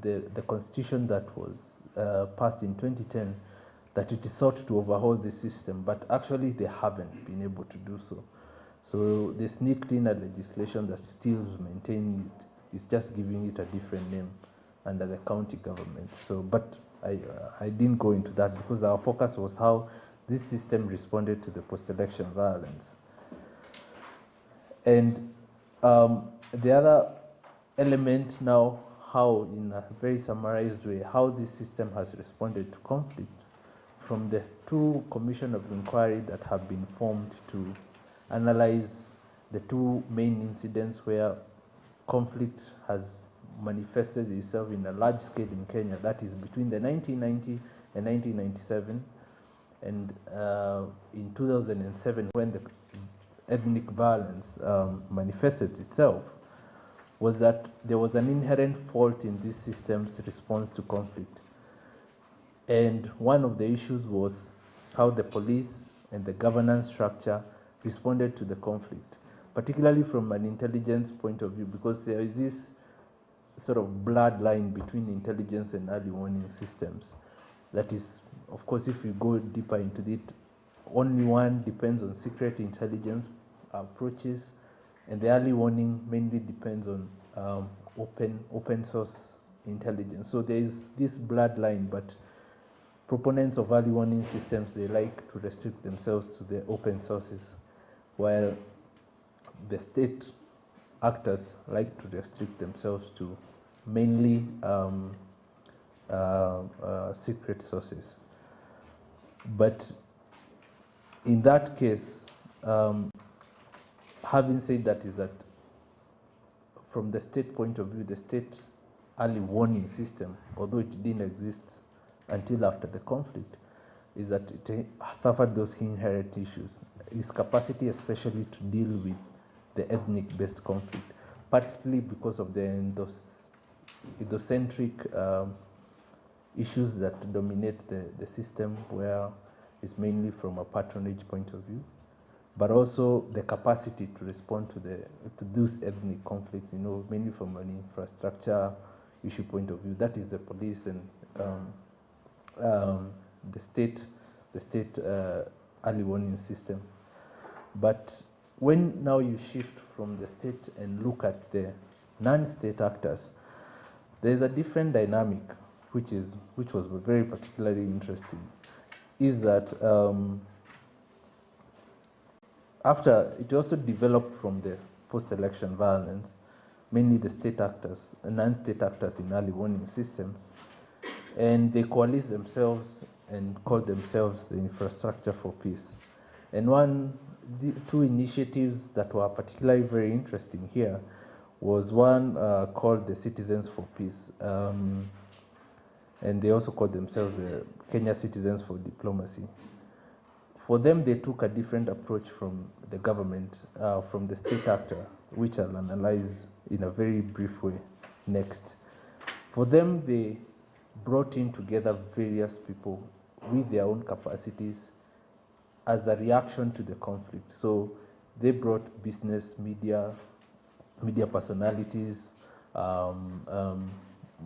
Speaker 9: the constitution that was passed in 2010 that it is sought to overhaul the system, but actually they haven't been able to do so. So they sneaked in a legislation that still maintains it, it's just giving it a different name under the county government. So, but I didn't go into that because our focus was how this system responded to the post-election violence. And the other element now, how in a very summarized way, how this system has responded to conflict from the 2 commissions of inquiry that have been formed to analyze the 2 main incidents where conflict has manifested itself in a large scale in Kenya, that is between the 1990 and 1997, and in 2007 when the ethnic violence manifested itself, was that there was an inherent fault in this system's response to conflict. And one of the issues was how the police and the governance structure responded to the conflict, particularly from an intelligence point of view, because there is this sort of blurred line between intelligence and early warning systems. That is, of course, if we go deeper into it, only one depends on secret intelligence approaches, and the early warning mainly depends on open source intelligence. So there is this blurred line, but proponents of early warning systems, they like to restrict themselves to the open sources, while the state actors like to restrict themselves to mainly secret sources. But in that case, having said that, is that from the state point of view, the state early warning system, although it didn't exist until after the conflict, is that it suffered those inherent issues. Its capacity especially to deal with the ethnic-based conflict, particularly because of the endocentric issues that dominate the system, where it's mainly from a patronage point of view, but also the capacity to respond to those ethnic conflicts, mainly from an infrastructure issue point of view. That is the police and the state early warning system. But when now you shift from the state and look at the non-state actors, there's a different dynamic, which was very particularly interesting, is that after it also developed from the post-election violence, mainly the state actors, non-state actors in early warning systems, and they coalesced themselves and called themselves the Infrastructure for Peace. And two initiatives that were particularly very interesting here was one called the Citizens for Peace, and they also called themselves the Kenya Citizens for Diplomacy. For them, they took a different approach from the government, from the state actor, which I'll analyze in a very brief way next. For them, they brought in together various people with their own capacities as a reaction to the conflict. So they brought business, media personalities,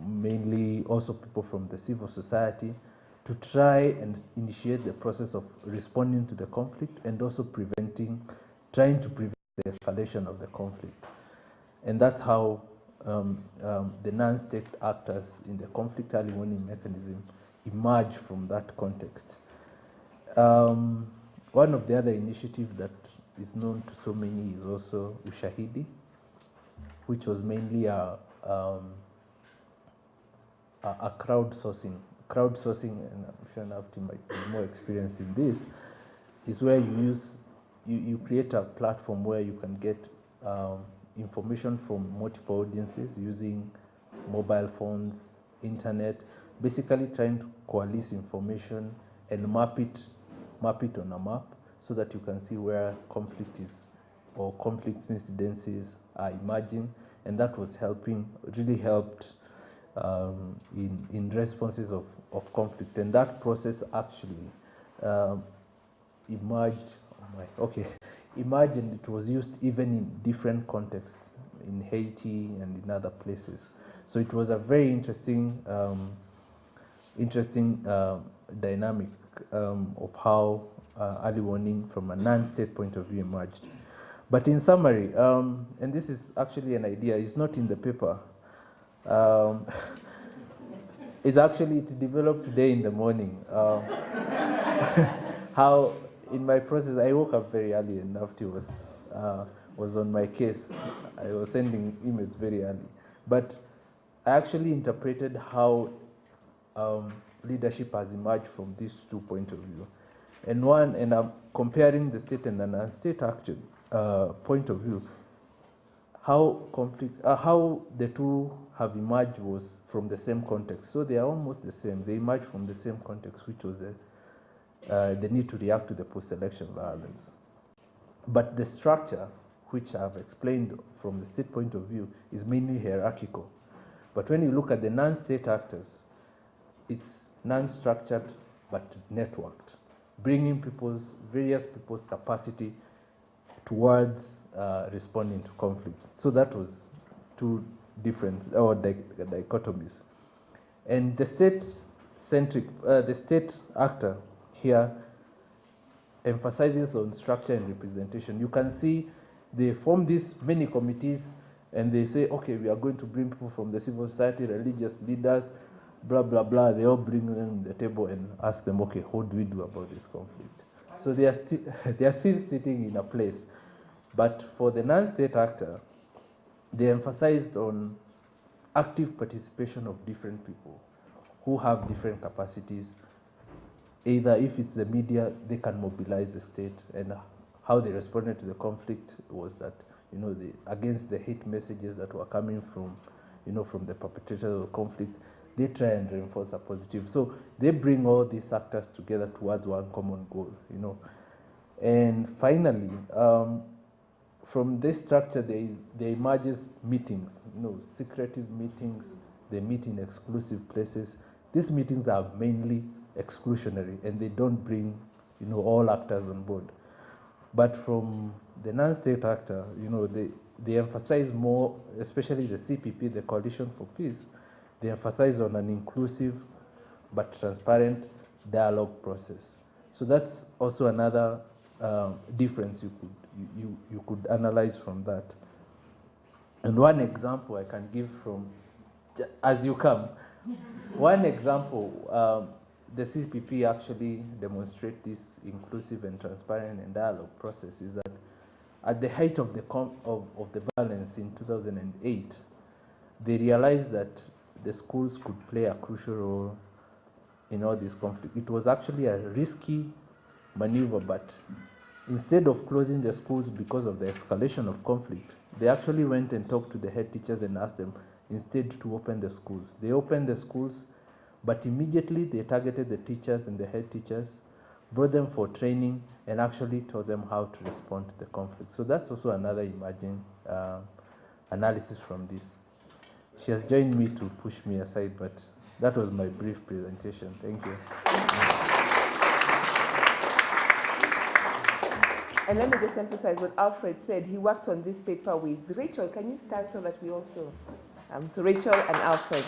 Speaker 9: mainly also people from the civil society, to try and initiate the process of responding to the conflict and also trying to prevent the escalation of the conflict. And that's how the non-state actors in the conflict early warning mechanism emerge from that context. One of the other initiatives that is known to so many is also Ushahidi, which was mainly a crowdsourcing, and I'm sure Nafti might be more experienced in this, is where you create a platform where you can get information from multiple audiences using mobile phones, internet, basically trying to coalesce information and map it on a map so that you can see where conflict is or conflict incidences are emerging, and that was really helped in responses of conflict. And that process actually emerged, and it was used even in different contexts, in Haiti and in other places. So it was a very interesting dynamic of how early warning from a non-state point of view emerged. But in summary, and this is actually an idea, it's not in the paper. It's developed today in the morning. How in my process, I woke up very early and Nafti was on my case. I was sending emails very early. But I actually interpreted how leadership has emerged from these 2 points of view. And I'm comparing the state and the non-state action point of view. How the two have emerged was from the same context. So they are almost the same. They emerged from the same context, which was the need to react to the post-election violence. But the structure, which I've explained from the state point of view, is mainly hierarchical. But when you look at the non-state actors, it's non-structured but networked, bringing various people's capacity towards responding to conflict. So that was two different dichotomies. And the state actor here emphasizes on structure and representation. You can see they form these many committees and they say, okay, we are going to bring people from the civil society, religious leaders, blah, blah, blah. They all bring them to the table and ask them, okay, what do we do about this conflict? So they are, they are still sitting in a place. But for the non-state actor, they emphasized on active participation of different people who have different capacities. Either if it's the media, they can mobilize the state, and how they responded to the conflict was that, against the hate messages that were coming from, from the perpetrators of the conflict, they try and reinforce a positive. So they bring all these actors together towards one common goal, And finally, from this structure, there emerges meetings, secretive meetings. They meet in exclusive places. These meetings are mainly exclusionary, and they don't bring, all actors on board. But from the non-state actor, they emphasize more, especially the CPP, the Coalition for Peace. They emphasize on an inclusive but transparent dialogue process. So that's also another difference you could analyze from that. And one example I can give from, as you come, one example, the CPP actually demonstrate this inclusive and transparent and dialogue process is that at the height of the violence in 2008, they realized that the schools could play a crucial role in all this conflict. It was actually a risky maneuver, but instead of closing the schools because of the escalation of conflict, they actually went and talked to the head teachers and asked them instead to open the schools. They opened the schools, but immediately they targeted the teachers and the head teachers, brought them for training, and actually taught them how to respond to the conflict. So that's also another emerging analysis from this. She has joined me to push me aside, but that was my brief presentation. Thank you.
Speaker 1: And let me just emphasize what Alfred said. He worked on this paper with Rachel. Can you start so that we also... so Rachel and Alfred.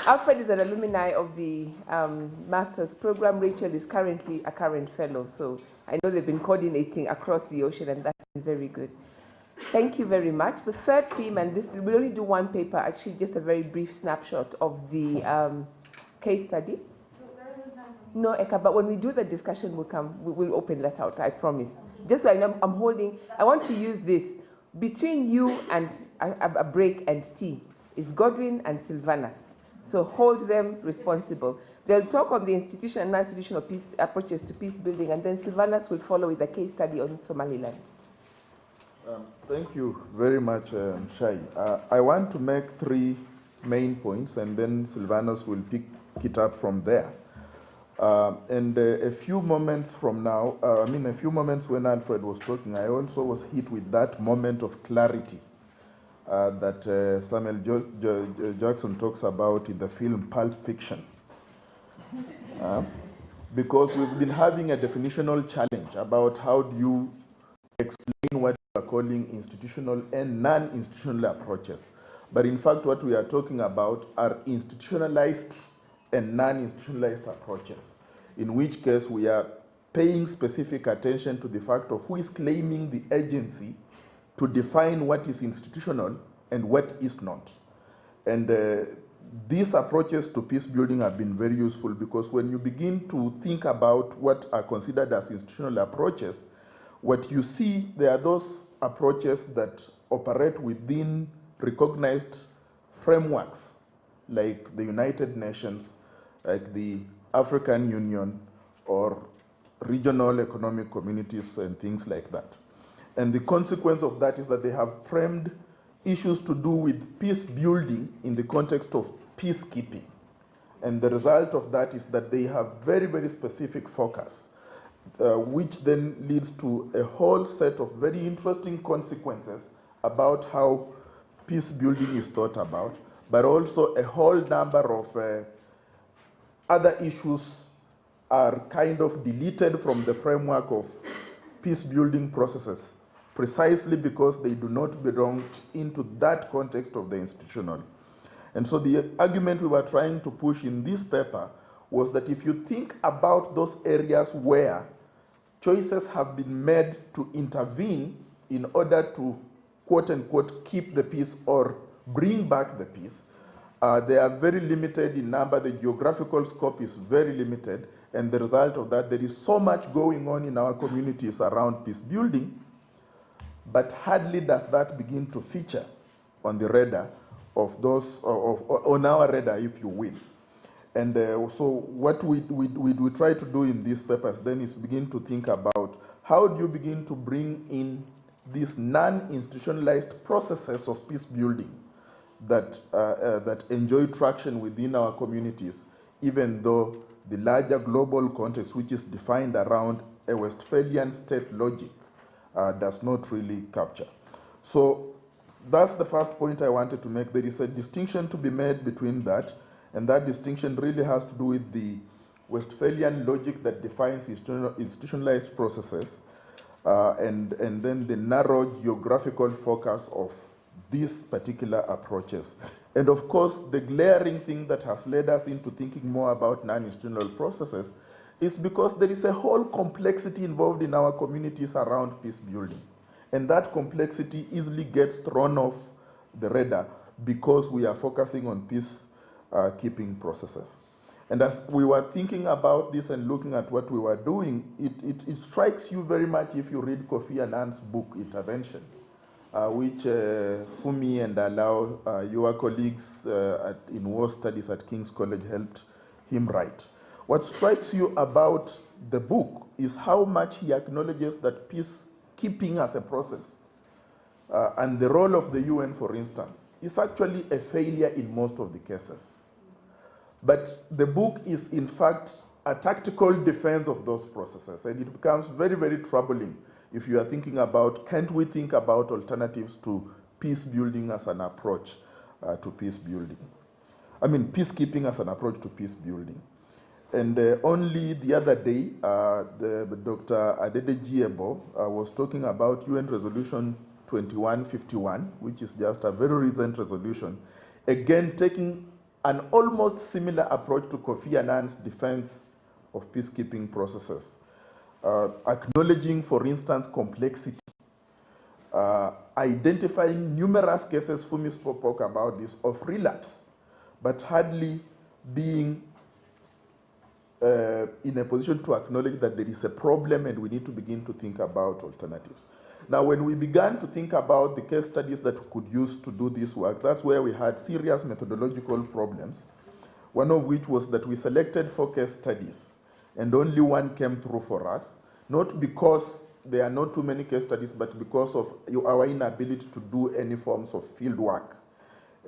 Speaker 1: Alfred is an alumni of the master's program. Rachel is currently a current fellow. So I know they've been coordinating across the ocean, and that's been very good. Thank you very much. The third theme, and this we'll only do one paper, actually just a very brief snapshot of the case study.
Speaker 10: So there isn't time for me.
Speaker 1: No, Eka, but when we do the discussion, we'll open that out, I promise. Just so I know, I want to use this. Between you and a break and tea is Godwin and Sylvanus. So hold them responsible. They'll talk on the institutional and non-institutional peace approaches to peace building, and then Sylvanus will follow with a case study on Somaliland.
Speaker 2: Thank you very much, Shai. I want to make three main points, and then Sylvanus will pick it up from there. And a few moments from now, a few moments when Alfred was talking, I also was hit with that moment of clarity that Samuel Jackson talks about in the film Pulp Fiction. Because we've been having a definitional challenge about how do you explain what we are calling institutional and non-institutional approaches. But in fact, what we are talking about are institutionalized and non-institutionalized approaches, in which case we are paying specific attention to the fact of who is claiming the agency to define what is institutional and what is not. And these approaches to peace building have been very useful, because when you begin to think about what are considered as institutional approaches, what you see, there are those approaches that operate within recognized frameworks, like the United Nations, like the African Union, or regional economic communities and things like that. And the consequence of that is that they have framed issues to do with peace building in the context of peacekeeping. And the result of that is that they have very, very specific focus, which then leads to a whole set of very interesting consequences about how peace building is thought about, but also a whole number of other issues are kind of deleted from the framework of peace building processes, precisely because they do not belong into that context of the institutional. And so the argument we were trying to push in this paper was that if you think about those areas where choices have been made to intervene in order to, quote unquote, keep the peace or bring back the peace, They are very limited in number. The geographical scope is very limited. And the result of that, there is so much going on in our communities around peace building, but hardly does that begin to feature on the radar of those, on our radar, if you will. And so what we try to do in these papers then is begin to think about how do you begin to bring in these non-institutionalized processes of peace building that, that enjoy traction within our communities, even though the larger global context, which is defined around a Westphalian state logic, does not really capture. So that's the first point I wanted to make. There is a distinction to be made between that, and that distinction really has to do with the Westphalian logic that defines institutionalized processes, and then the narrow geographical focus of these particular approaches. And of course, the glaring thing that has led us into thinking more about non-institutional processes is because there is a whole complexity involved in our communities around peace building. And that complexity easily gets thrown off the radar because we are focusing on peace-keeping processes. And as we were thinking about this and looking at what we were doing, it strikes you very much if you read Kofi Annan's book, Intervention, which Fumi and Alao, your colleagues in war studies at King's College, helped him write. What strikes you about the book is how much he acknowledges that peacekeeping as a process and the role of the UN, for instance, is actually a failure in most of the cases. But the book is, in fact, a tactical defense of those processes, and it becomes very, very troubling if you are thinking about, can't we think about alternatives to peace building as an approach to peace building? I mean, peacekeeping as an approach to peace building. And only the other day, Dr. Adedeji Ebo was talking about UN Resolution 2151, which is just a very recent resolution, again taking an almost similar approach to Kofi Annan's defense of peacekeeping processes. Acknowledging, for instance, complexity, identifying numerous cases, Fumi spoke about this, of relapse, but hardly being in a position to acknowledge that there is a problem and we need to begin to think about alternatives. Now, when we began to think about the case studies that we could use to do this work, that's where we had serious methodological problems, one of which was that we selected 4 case studies and only one came through for us, not because there are not too many case studies, but because of our inability to do any forms of field work.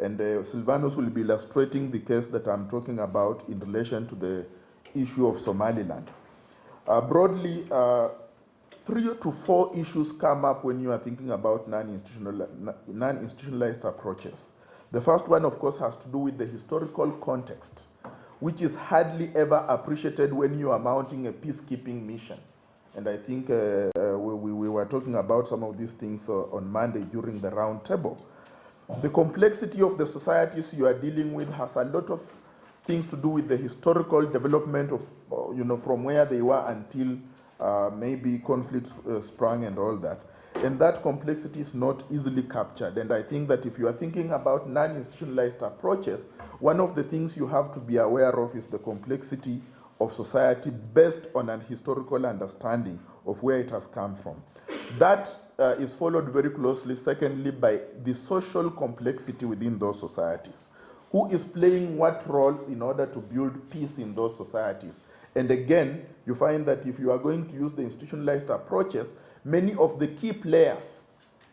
Speaker 2: And Silvanus will be illustrating the case that I'm talking about in relation to the issue of Somaliland. Broadly, 3 to 4 issues come up when you are thinking about non-institutionalized approaches. The first one, of course, has to do with the historical context, which is hardly ever appreciated when you are mounting a peacekeeping mission. And I think we were talking about some of these things on Monday during the round table. The complexity of the societies you are dealing with has a lot of things to do with the historical development of, from where they were until maybe conflicts sprang and all that. And that complexity is not easily captured. And I think that if you are thinking about non-institutionalized approaches, one of the things you have to be aware of is the complexity of society based on an historical understanding of where it has come from. That is followed very closely, secondly, by the social complexity within those societies. Who is playing what roles in order to build peace in those societies? And again, you find that if you are going to use the institutionalized approaches, many of the key players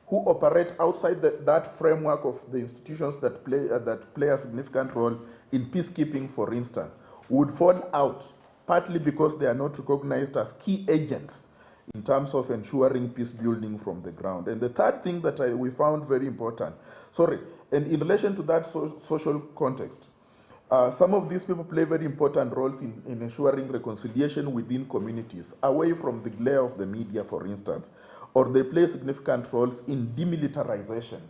Speaker 2: who operate outside that framework of the institutions that play a significant role in peacekeeping, for instance, would fall out, partly because they are not recognized as key agents in terms of ensuring peace building from the ground. And the third thing that we found very important, and in relation to that social context, some of these people play very important roles in ensuring reconciliation within communities, away from the glare of the media, for instance, or they play significant roles in demilitarization,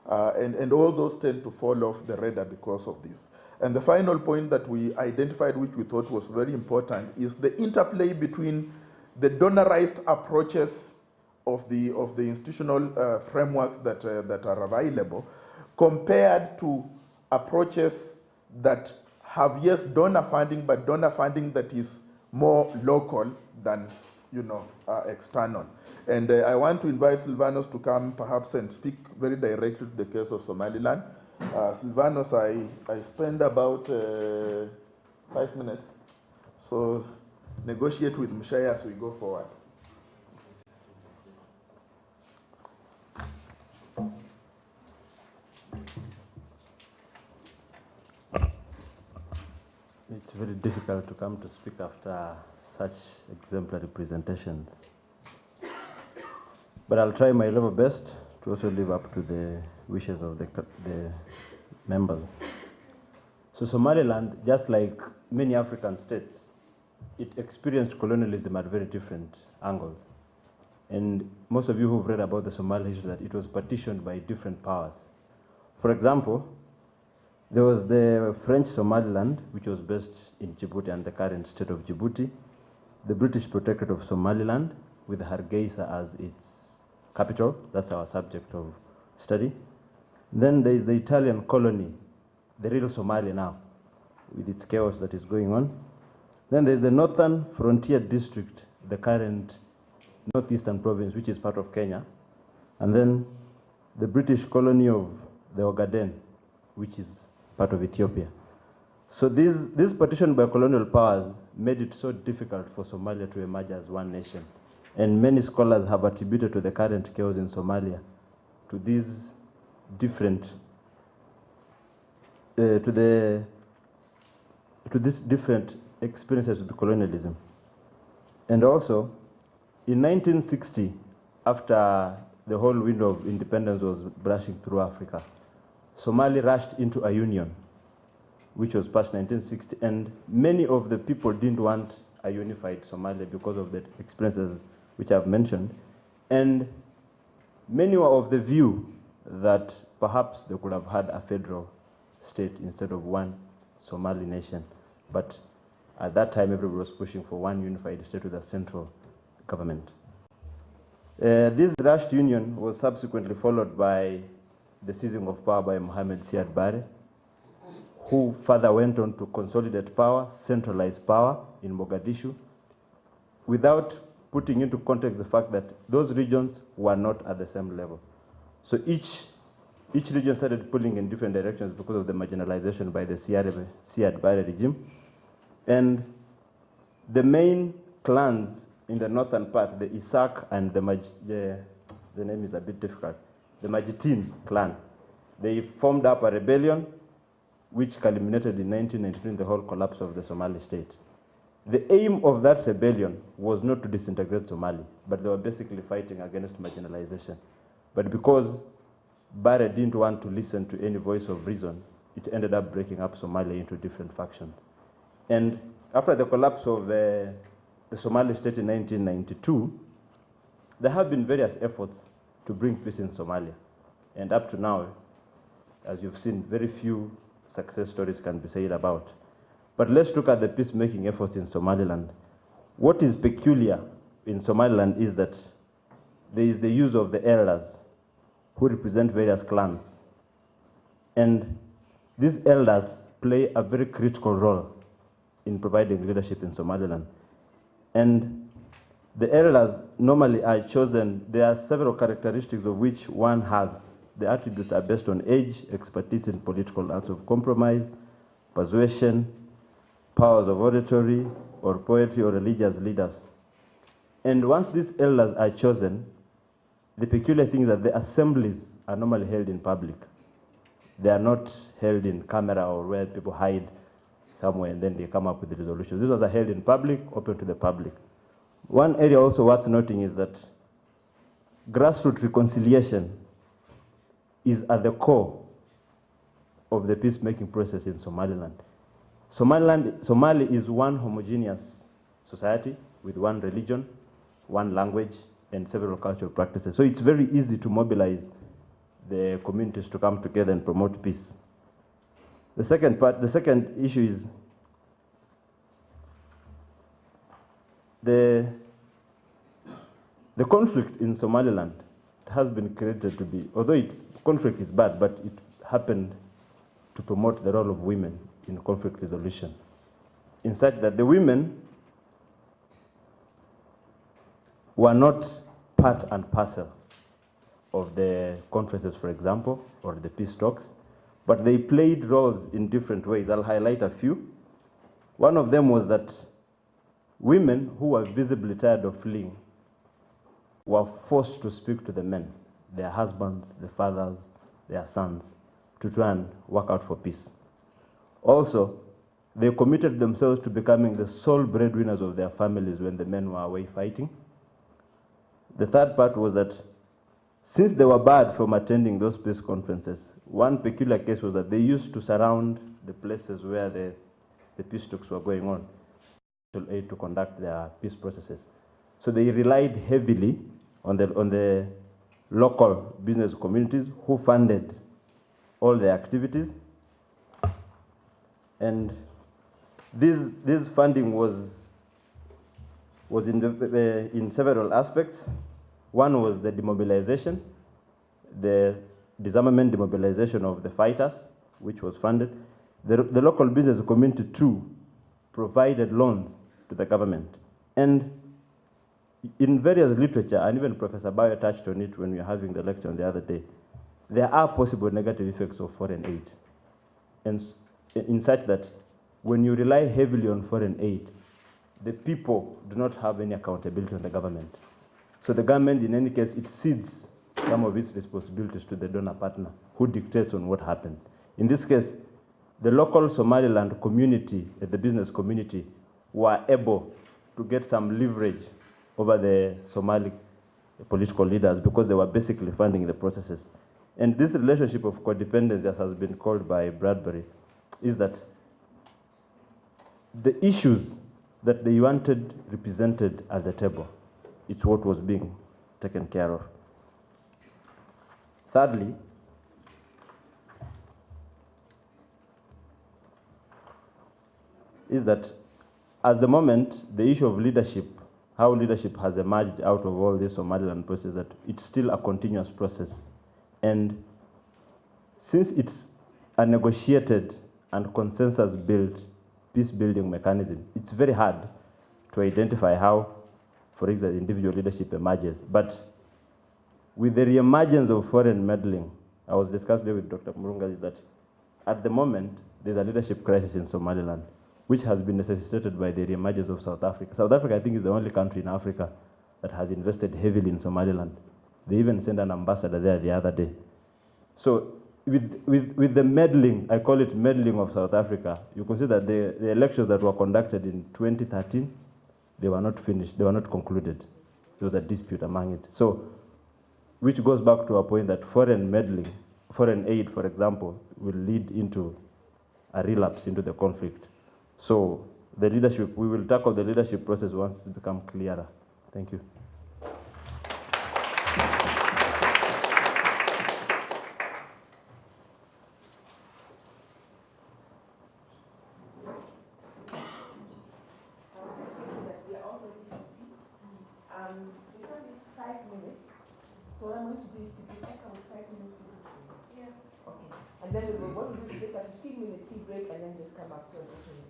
Speaker 2: and all those tend to fall off the radar because of this. And the final point that we identified, which we thought was very important, is the interplay between the donorized approaches of the institutional frameworks that are available, compared to approaches that have, yes, donor funding, but donor funding that is more local than, external. And I want to invite Silvanus to come perhaps and speak very directly to the case of Somaliland. Silvanus, I spend about 5 minutes. So negotiate with Mushai as we go forward.
Speaker 10: It's very difficult to come to speak after such exemplary presentations. But I'll try my level best to also live up to the wishes of the members. So Somaliland, just like many African states, it experienced colonialism at very different angles. And most of you who've read about the Somali history, that it was partitioned by different powers. For example, there was the French Somaliland, which was based in Djibouti and the current state of Djibouti, the British Protectorate of Somaliland, with Hargeisa as its capital. That's our subject of study. Then there is the Italian colony, the real Somalia now, with its chaos that is going on. Then there's the Northern Frontier District, the current Northeastern Province, which is part of Kenya. And then the British colony of the Ogaden, which is part of Ethiopia. So this partition by colonial powers made it so difficult for Somalia to emerge as one nation. And many scholars have attributed to the current chaos in Somalia to these different, to these different experiences with colonialism. And also, in 1960, after the whole window of independence was brushing through Africa, Somalia rushed into a union, which was passed in 1960, and many of the people didn't want a unified Somalia because of the experiences which I've mentioned, and many were of the view that perhaps they could have had a federal state instead of one Somali nation. But at that time, everybody was pushing for one unified state with a central government. This rushed union was subsequently followed by the seizing of power by Mohamed Siad Barre, who further went on to consolidate power, centralize power in Mogadishu, without putting into context the fact that those regions were not at the same level. So each region started pulling in different directions because of the marginalization by the Siad Barre regime. And the main clans in the northern part, the Isak and the name is a bit difficult, the Majitin clan, they formed up a rebellion which culminated in 1992 in the whole collapse of the Somali state. The aim of that rebellion was not to disintegrate Somali, but they were basically fighting against marginalization. But because Barre didn't want to listen to any voice of reason, it ended up breaking up Somalia into different factions. And after the collapse of the Somali state in 1992, there have been various efforts to bring peace in Somalia. And up to now, as you've seen, very few success stories can be said about. But let's look at the peacemaking efforts in Somaliland. What is peculiar in Somaliland is that there is the use of the elders who represent various clans. And these elders play a very critical role in providing leadership in Somaliland. And the elders normally are chosen. There are several characteristics of which one has. The attributes are based on age, expertise in political arts of compromise, persuasion, powers of oratory, or poetry, or religious leaders. And once these elders are chosen, the peculiar thing is that the assemblies are normally held in public. They are not held in camera or where people hide somewhere and then they come up with the resolutions. These are held in public, open to the public. One area also worth noting is that grassroots reconciliation is at the core of the peacemaking process in Somaliland. Somali is one homogeneous society with one religion, one language, and several cultural practices. So it's very easy to mobilize the communities to come together and promote peace. The second issue is the conflict in Somaliland has been created to be, although conflict is bad, but it happened to promote the role of women in conflict resolution, in such that the women were not part and parcel of the conferences, for example, or the peace talks, but they played roles in different ways. I'll highlight a few. One of them was that women who were visibly tired of fleeing were forced to speak to the men, their husbands, their fathers, their sons, to try and work out for peace. Also, they committed themselves to becoming the sole breadwinners of their families when the men were away fighting. The third part was that since they were barred from attending those peace conferences, one peculiar case was that they used to surround the places where the peace talks were going on to conduct their peace processes. So they relied heavily on the local business communities who funded all their activities. And this funding was in several aspects. One was the demobilization, the disarmament demobilization of the fighters, which was funded. The local business community too provided loans to the government. And in various literature, and even Professor Bayo touched on it when we were having the lecture on the other day, there are possible negative effects of foreign aid. And in such that when you rely heavily on foreign aid, the people do not have any accountability on the government. So the government, in any case, it cedes some of its responsibilities to the donor partner who dictates on what happens. In this case, the local Somaliland community, the business community, were able to get some leverage over the Somali political leaders because they were basically funding the processes. And this relationship of codependence, as has been called by Bradbury, is that the issues that they wanted represented at the table, it's what was being taken care of. Thirdly, is that at the moment, the issue of leadership, how leadership has emerged out of all this Somaliland process, that it's still a continuous process. And since it's a negotiated and consensus-built peace-building mechanism, it's very hard to identify how, for example, individual leadership emerges. But with the reemergence of foreign meddling, I was discussing with Dr. Murunga, is that at the moment, there's a leadership crisis in Somaliland, which has been necessitated by the reemergence of South Africa. South Africa, I think, is the only country in Africa that has invested heavily in Somaliland. They even sent an ambassador there the other day. So with the meddling, I call it meddling of South Africa, you can see that the elections that were conducted in 2013, they were not finished, they were not concluded. There was a dispute among it. So, which goes back to a point that foreign meddling, foreign aid, for example, will lead into a relapse into the conflict. So the leadership, we will tackle the leadership process once it becomes clearer. Thank you.
Speaker 1: It's only 5 minutes, so what I'm going to do is to give Eka with 5 minutes to do. Yeah. Okay. And then what we'll do is take a 15-minute tea break and then just come back to the questions.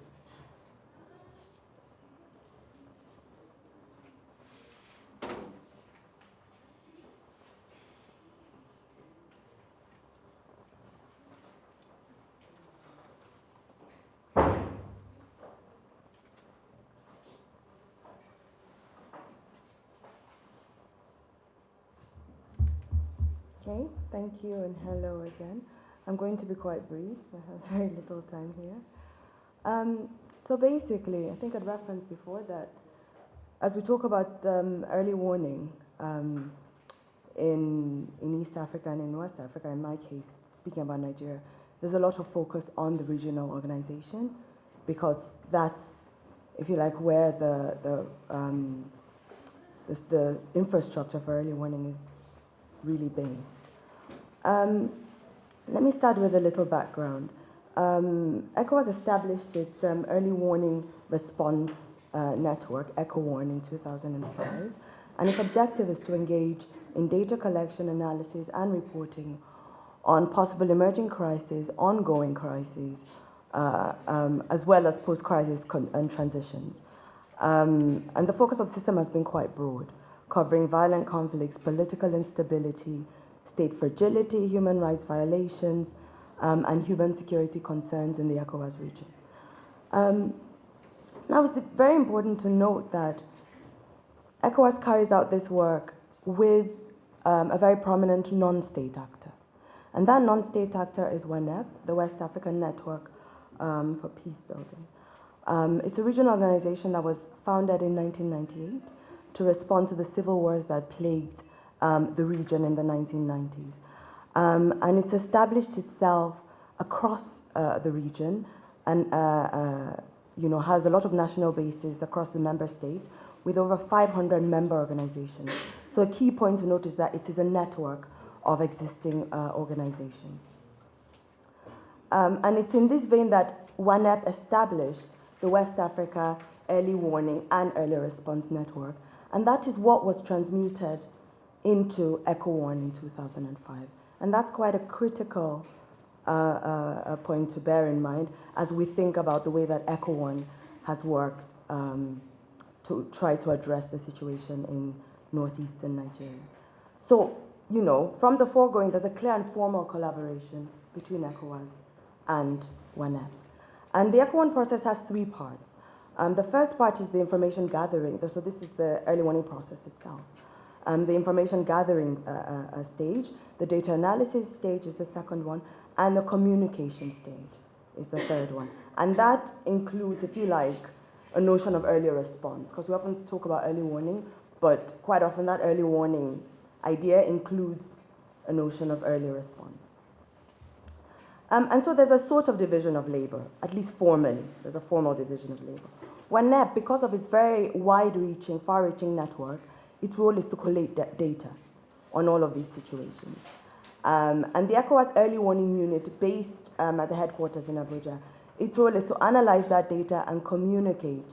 Speaker 8: Okay, thank you and hello again. I'm going to be quite brief. I have very little time here. So basically, I think I'd referenced before that as we talk about early warning in East Africa and in West Africa, in my case, speaking about Nigeria, there's a lot of focus on the regional organization because that's, if you like, where the infrastructure for early warning is really based. Let me start with a little background. ECHO has established its early warning response network, ECHO Warn, in 2005, and its objective is to engage in data collection, analysis, and reporting on possible emerging crises, ongoing crises, as well as post-crisis and transitions. And the focus of the system has been quite broad, covering violent conflicts, political instability, state fragility, human rights violations, and human security concerns in the ECOWAS region. Now, it's very important to note that ECOWAS carries out this work with a very prominent non-state actor. And that non-state actor is WANEP, the West African Network for Peace Building. It's a regional organization that was founded in 1998 to respond to the civil wars that plagued the region in the 1990s. And it's established itself across the region and has a lot of national bases across the member states with over 500 member organizations. So a key point to note is that it is a network of existing organizations. And it's in this vein that WANEP established the West Africa Early Warning and Early Response Network, and that is what was transmuted into ECOWAN in 2005. And that's quite a critical point to bear in mind as we think about the way that ECOWAN has worked to try to address the situation in northeastern Nigeria. So, from the foregoing, there's a clear and formal collaboration between ECOWAS and WANEP. And the ECOWAN process has three parts. The first part is the information gathering. So this is the early warning process itself. The information gathering stage, the data analysis stage is the second one, and the communication stage is the third one. And that includes, if you like, a notion of early response, because we often talk about early warning, but quite often that early warning idea includes a notion of early response. And so there's a sort of division of labor, at least formally, there's a formal division of labor. WANEP, because of its very wide-reaching, far-reaching network, its role is to collate data on all of these situations. And the ECOWAS Early Warning Unit, based at the headquarters in Abuja, its role is to analyze that data and communicate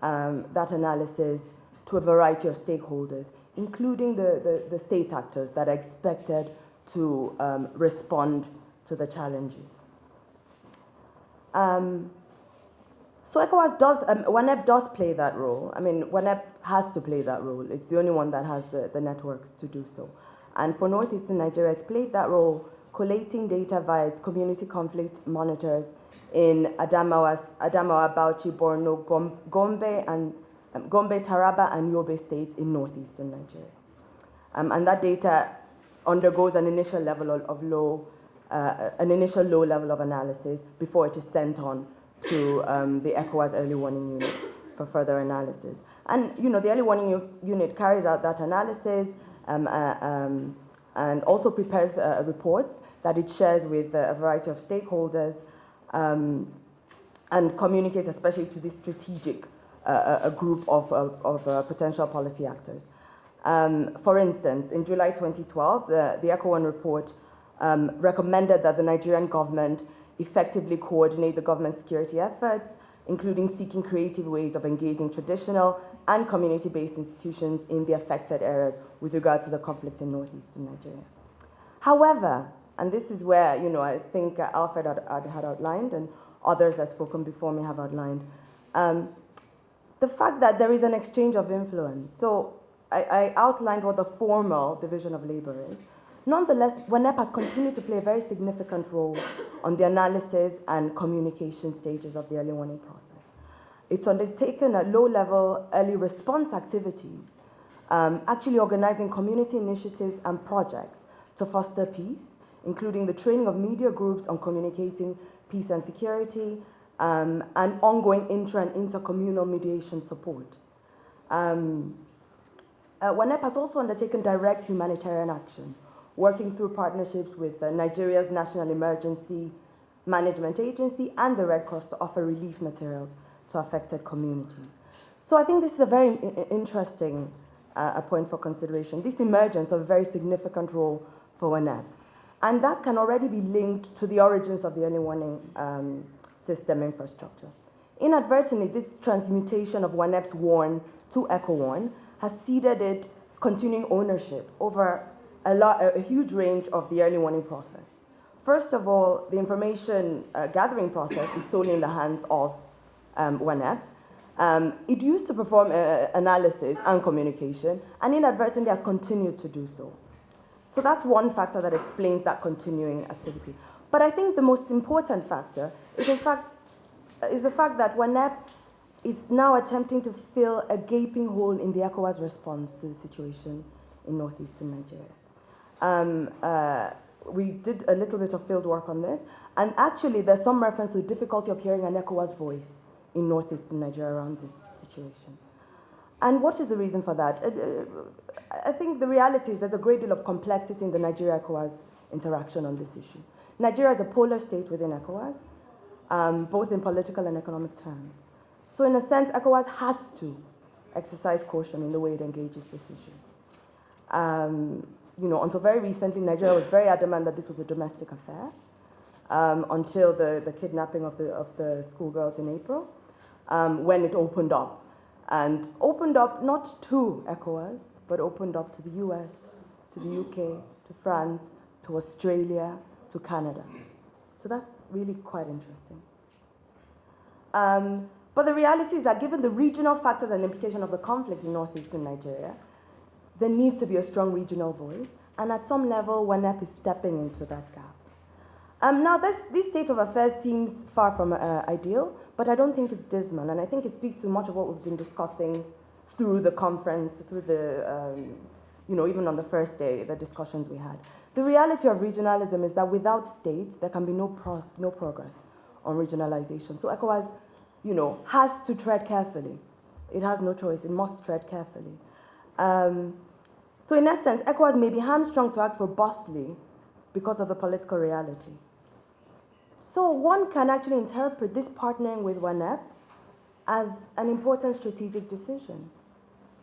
Speaker 8: that analysis to a variety of stakeholders, including the state actors that are expected to respond to the challenges. So ECOWAS does, WANEP does play that role. I mean, WANEP has to play that role. It's the only one that has the networks to do so. And for northeastern Nigeria, it's played that role collating data via its community conflict monitors in Adamawa, Bauchi, Borno, Gombe, Taraba, and Yobe states in northeastern Nigeria. And that data undergoes an initial level of low level of analysis before it is sent on to the ECOWAS Early Warning Unit for further analysis. And the Early Warning Unit carries out that analysis and also prepares reports that it shares with a variety of stakeholders and communicates especially to this strategic a group of potential policy actors. For instance, in July 2012, the ECOWAN report recommended that the Nigerian government effectively coordinate the government security efforts, including seeking creative ways of engaging traditional and community-based institutions in the affected areas with regard to the conflict in northeastern Nigeria. However, and this is where I think Alfred had outlined and others that have spoken before me have outlined, the fact that there is an exchange of influence. So I outlined what the formal division of labor is. Nonetheless, WANEP has continued to play a very significant role on the analysis and communication stages of the early warning process. It's undertaken at low-level early response activities, actually organizing community initiatives and projects to foster peace, including the training of media groups on communicating peace and security, and ongoing intra- and intercommunal mediation support. WANEP has also undertaken direct humanitarian action, working through partnerships with Nigeria's National Emergency Management Agency and the Red Cross to offer relief materials to affected communities. So I think this is a very interesting point for consideration, this emergence of a very significant role for WANEP. And that can already be linked to the origins of the early warning system infrastructure. Inadvertently, this transmutation of WANEP's WARN to ECOWAN has ceded it continuing ownership over a huge range of the early warning process. First of all, the information gathering process is solely in the hands of WANEP. It used to perform analysis and communication, and inadvertently has continued to do so. So that's one factor that explains that continuing activity. But I think the most important factor is, the fact that WANEP is now attempting to fill a gaping hole in the ECOWAS response to the situation in northeastern Nigeria. We did a little bit of field work on this, and actually there's some reference to the difficulty of hearing an ECOWAS voice in northeastern Nigeria around this situation. And what is the reason for that? I think the reality is there's a great deal of complexity in the Nigeria-ECOWAS interaction on this issue. Nigeria is a polar state within ECOWAS, both in political and economic terms. So in a sense, ECOWAS has to exercise caution in the way it engages this issue. Until very recently, Nigeria was very adamant that this was a domestic affair, until the kidnapping of the schoolgirls in April, when it opened up. And opened up not to ECOWAS, but opened up to the US, to the UK, to France, to Australia, to Canada. So that's really quite interesting. But the reality is that given the regional factors and implication of the conflict in northeastern Nigeria, there needs to be a strong regional voice, and at some level, WANEP is stepping into that gap. Now, this state of affairs seems far from ideal, but I don't think it's dismal, and I think it speaks to much of what we've been discussing through the conference, through the, even on the first day, the discussions we had. The reality of regionalism is that without states, there can be no progress on regionalization. So ECOWAS, has to tread carefully. It has no choice. It must tread carefully. So in essence, ECOWAS may be hamstrung to act robustly because of the political reality. So one can actually interpret this partnering with WANEP as an important strategic decision,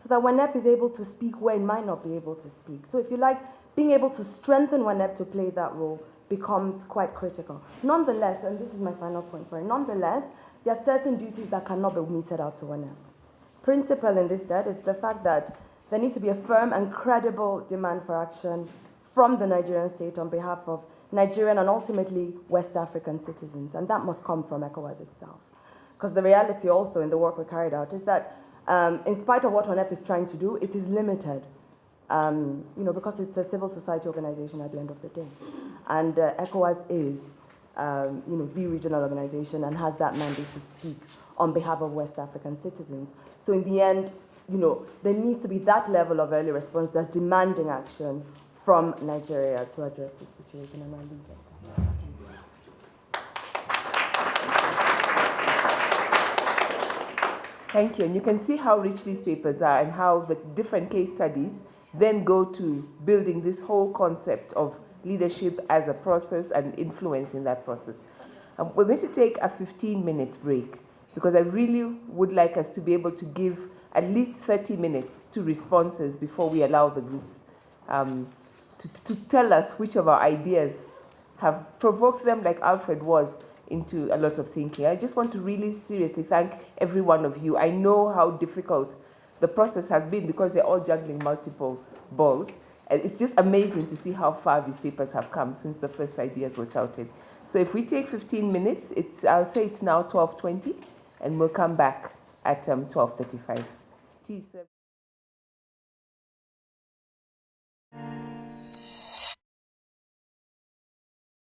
Speaker 8: so that WANEP is able to speak where it might not be able to speak. So if you like, being able to strengthen WANEP to play that role becomes quite critical. Nonetheless, and this is my final point, nonetheless, there are certain duties that cannot be meted out to WANEP. Principle in this debt is the fact that there needs to be a firm and credible demand for action from the Nigerian state on behalf of Nigerian and ultimately West African citizens, and that must come from ECOWAS itself. Because the reality also in the work we carried out is that in spite of what WANEP is trying to do, it is limited, because it's a civil society organization at the end of the day. And ECOWAS is, the regional organization and has that mandate to speak on behalf of West African citizens. So in the end, there needs to be that level of early response that's demanding action from Nigeria to address the situation, and I'll leave it.
Speaker 1: Thank you. And you can see how rich these papers are and how the different case studies then go to building this whole concept of leadership as a process and influence in that process. We're going to take a 15-minute break because I really would like us to be able to give at least 30 minutes to responses before we allow the groups to tell us which of our ideas have provoked them, like Alfred was, into a lot of thinking. I just want to really seriously thank every one of you. I know how difficult the process has been because they're all juggling multiple balls. And it's just amazing to see how far these papers have come since the first ideas were touted. So if we take 15 minutes, I'll say it's now 12:20, and we'll come back at 12:35.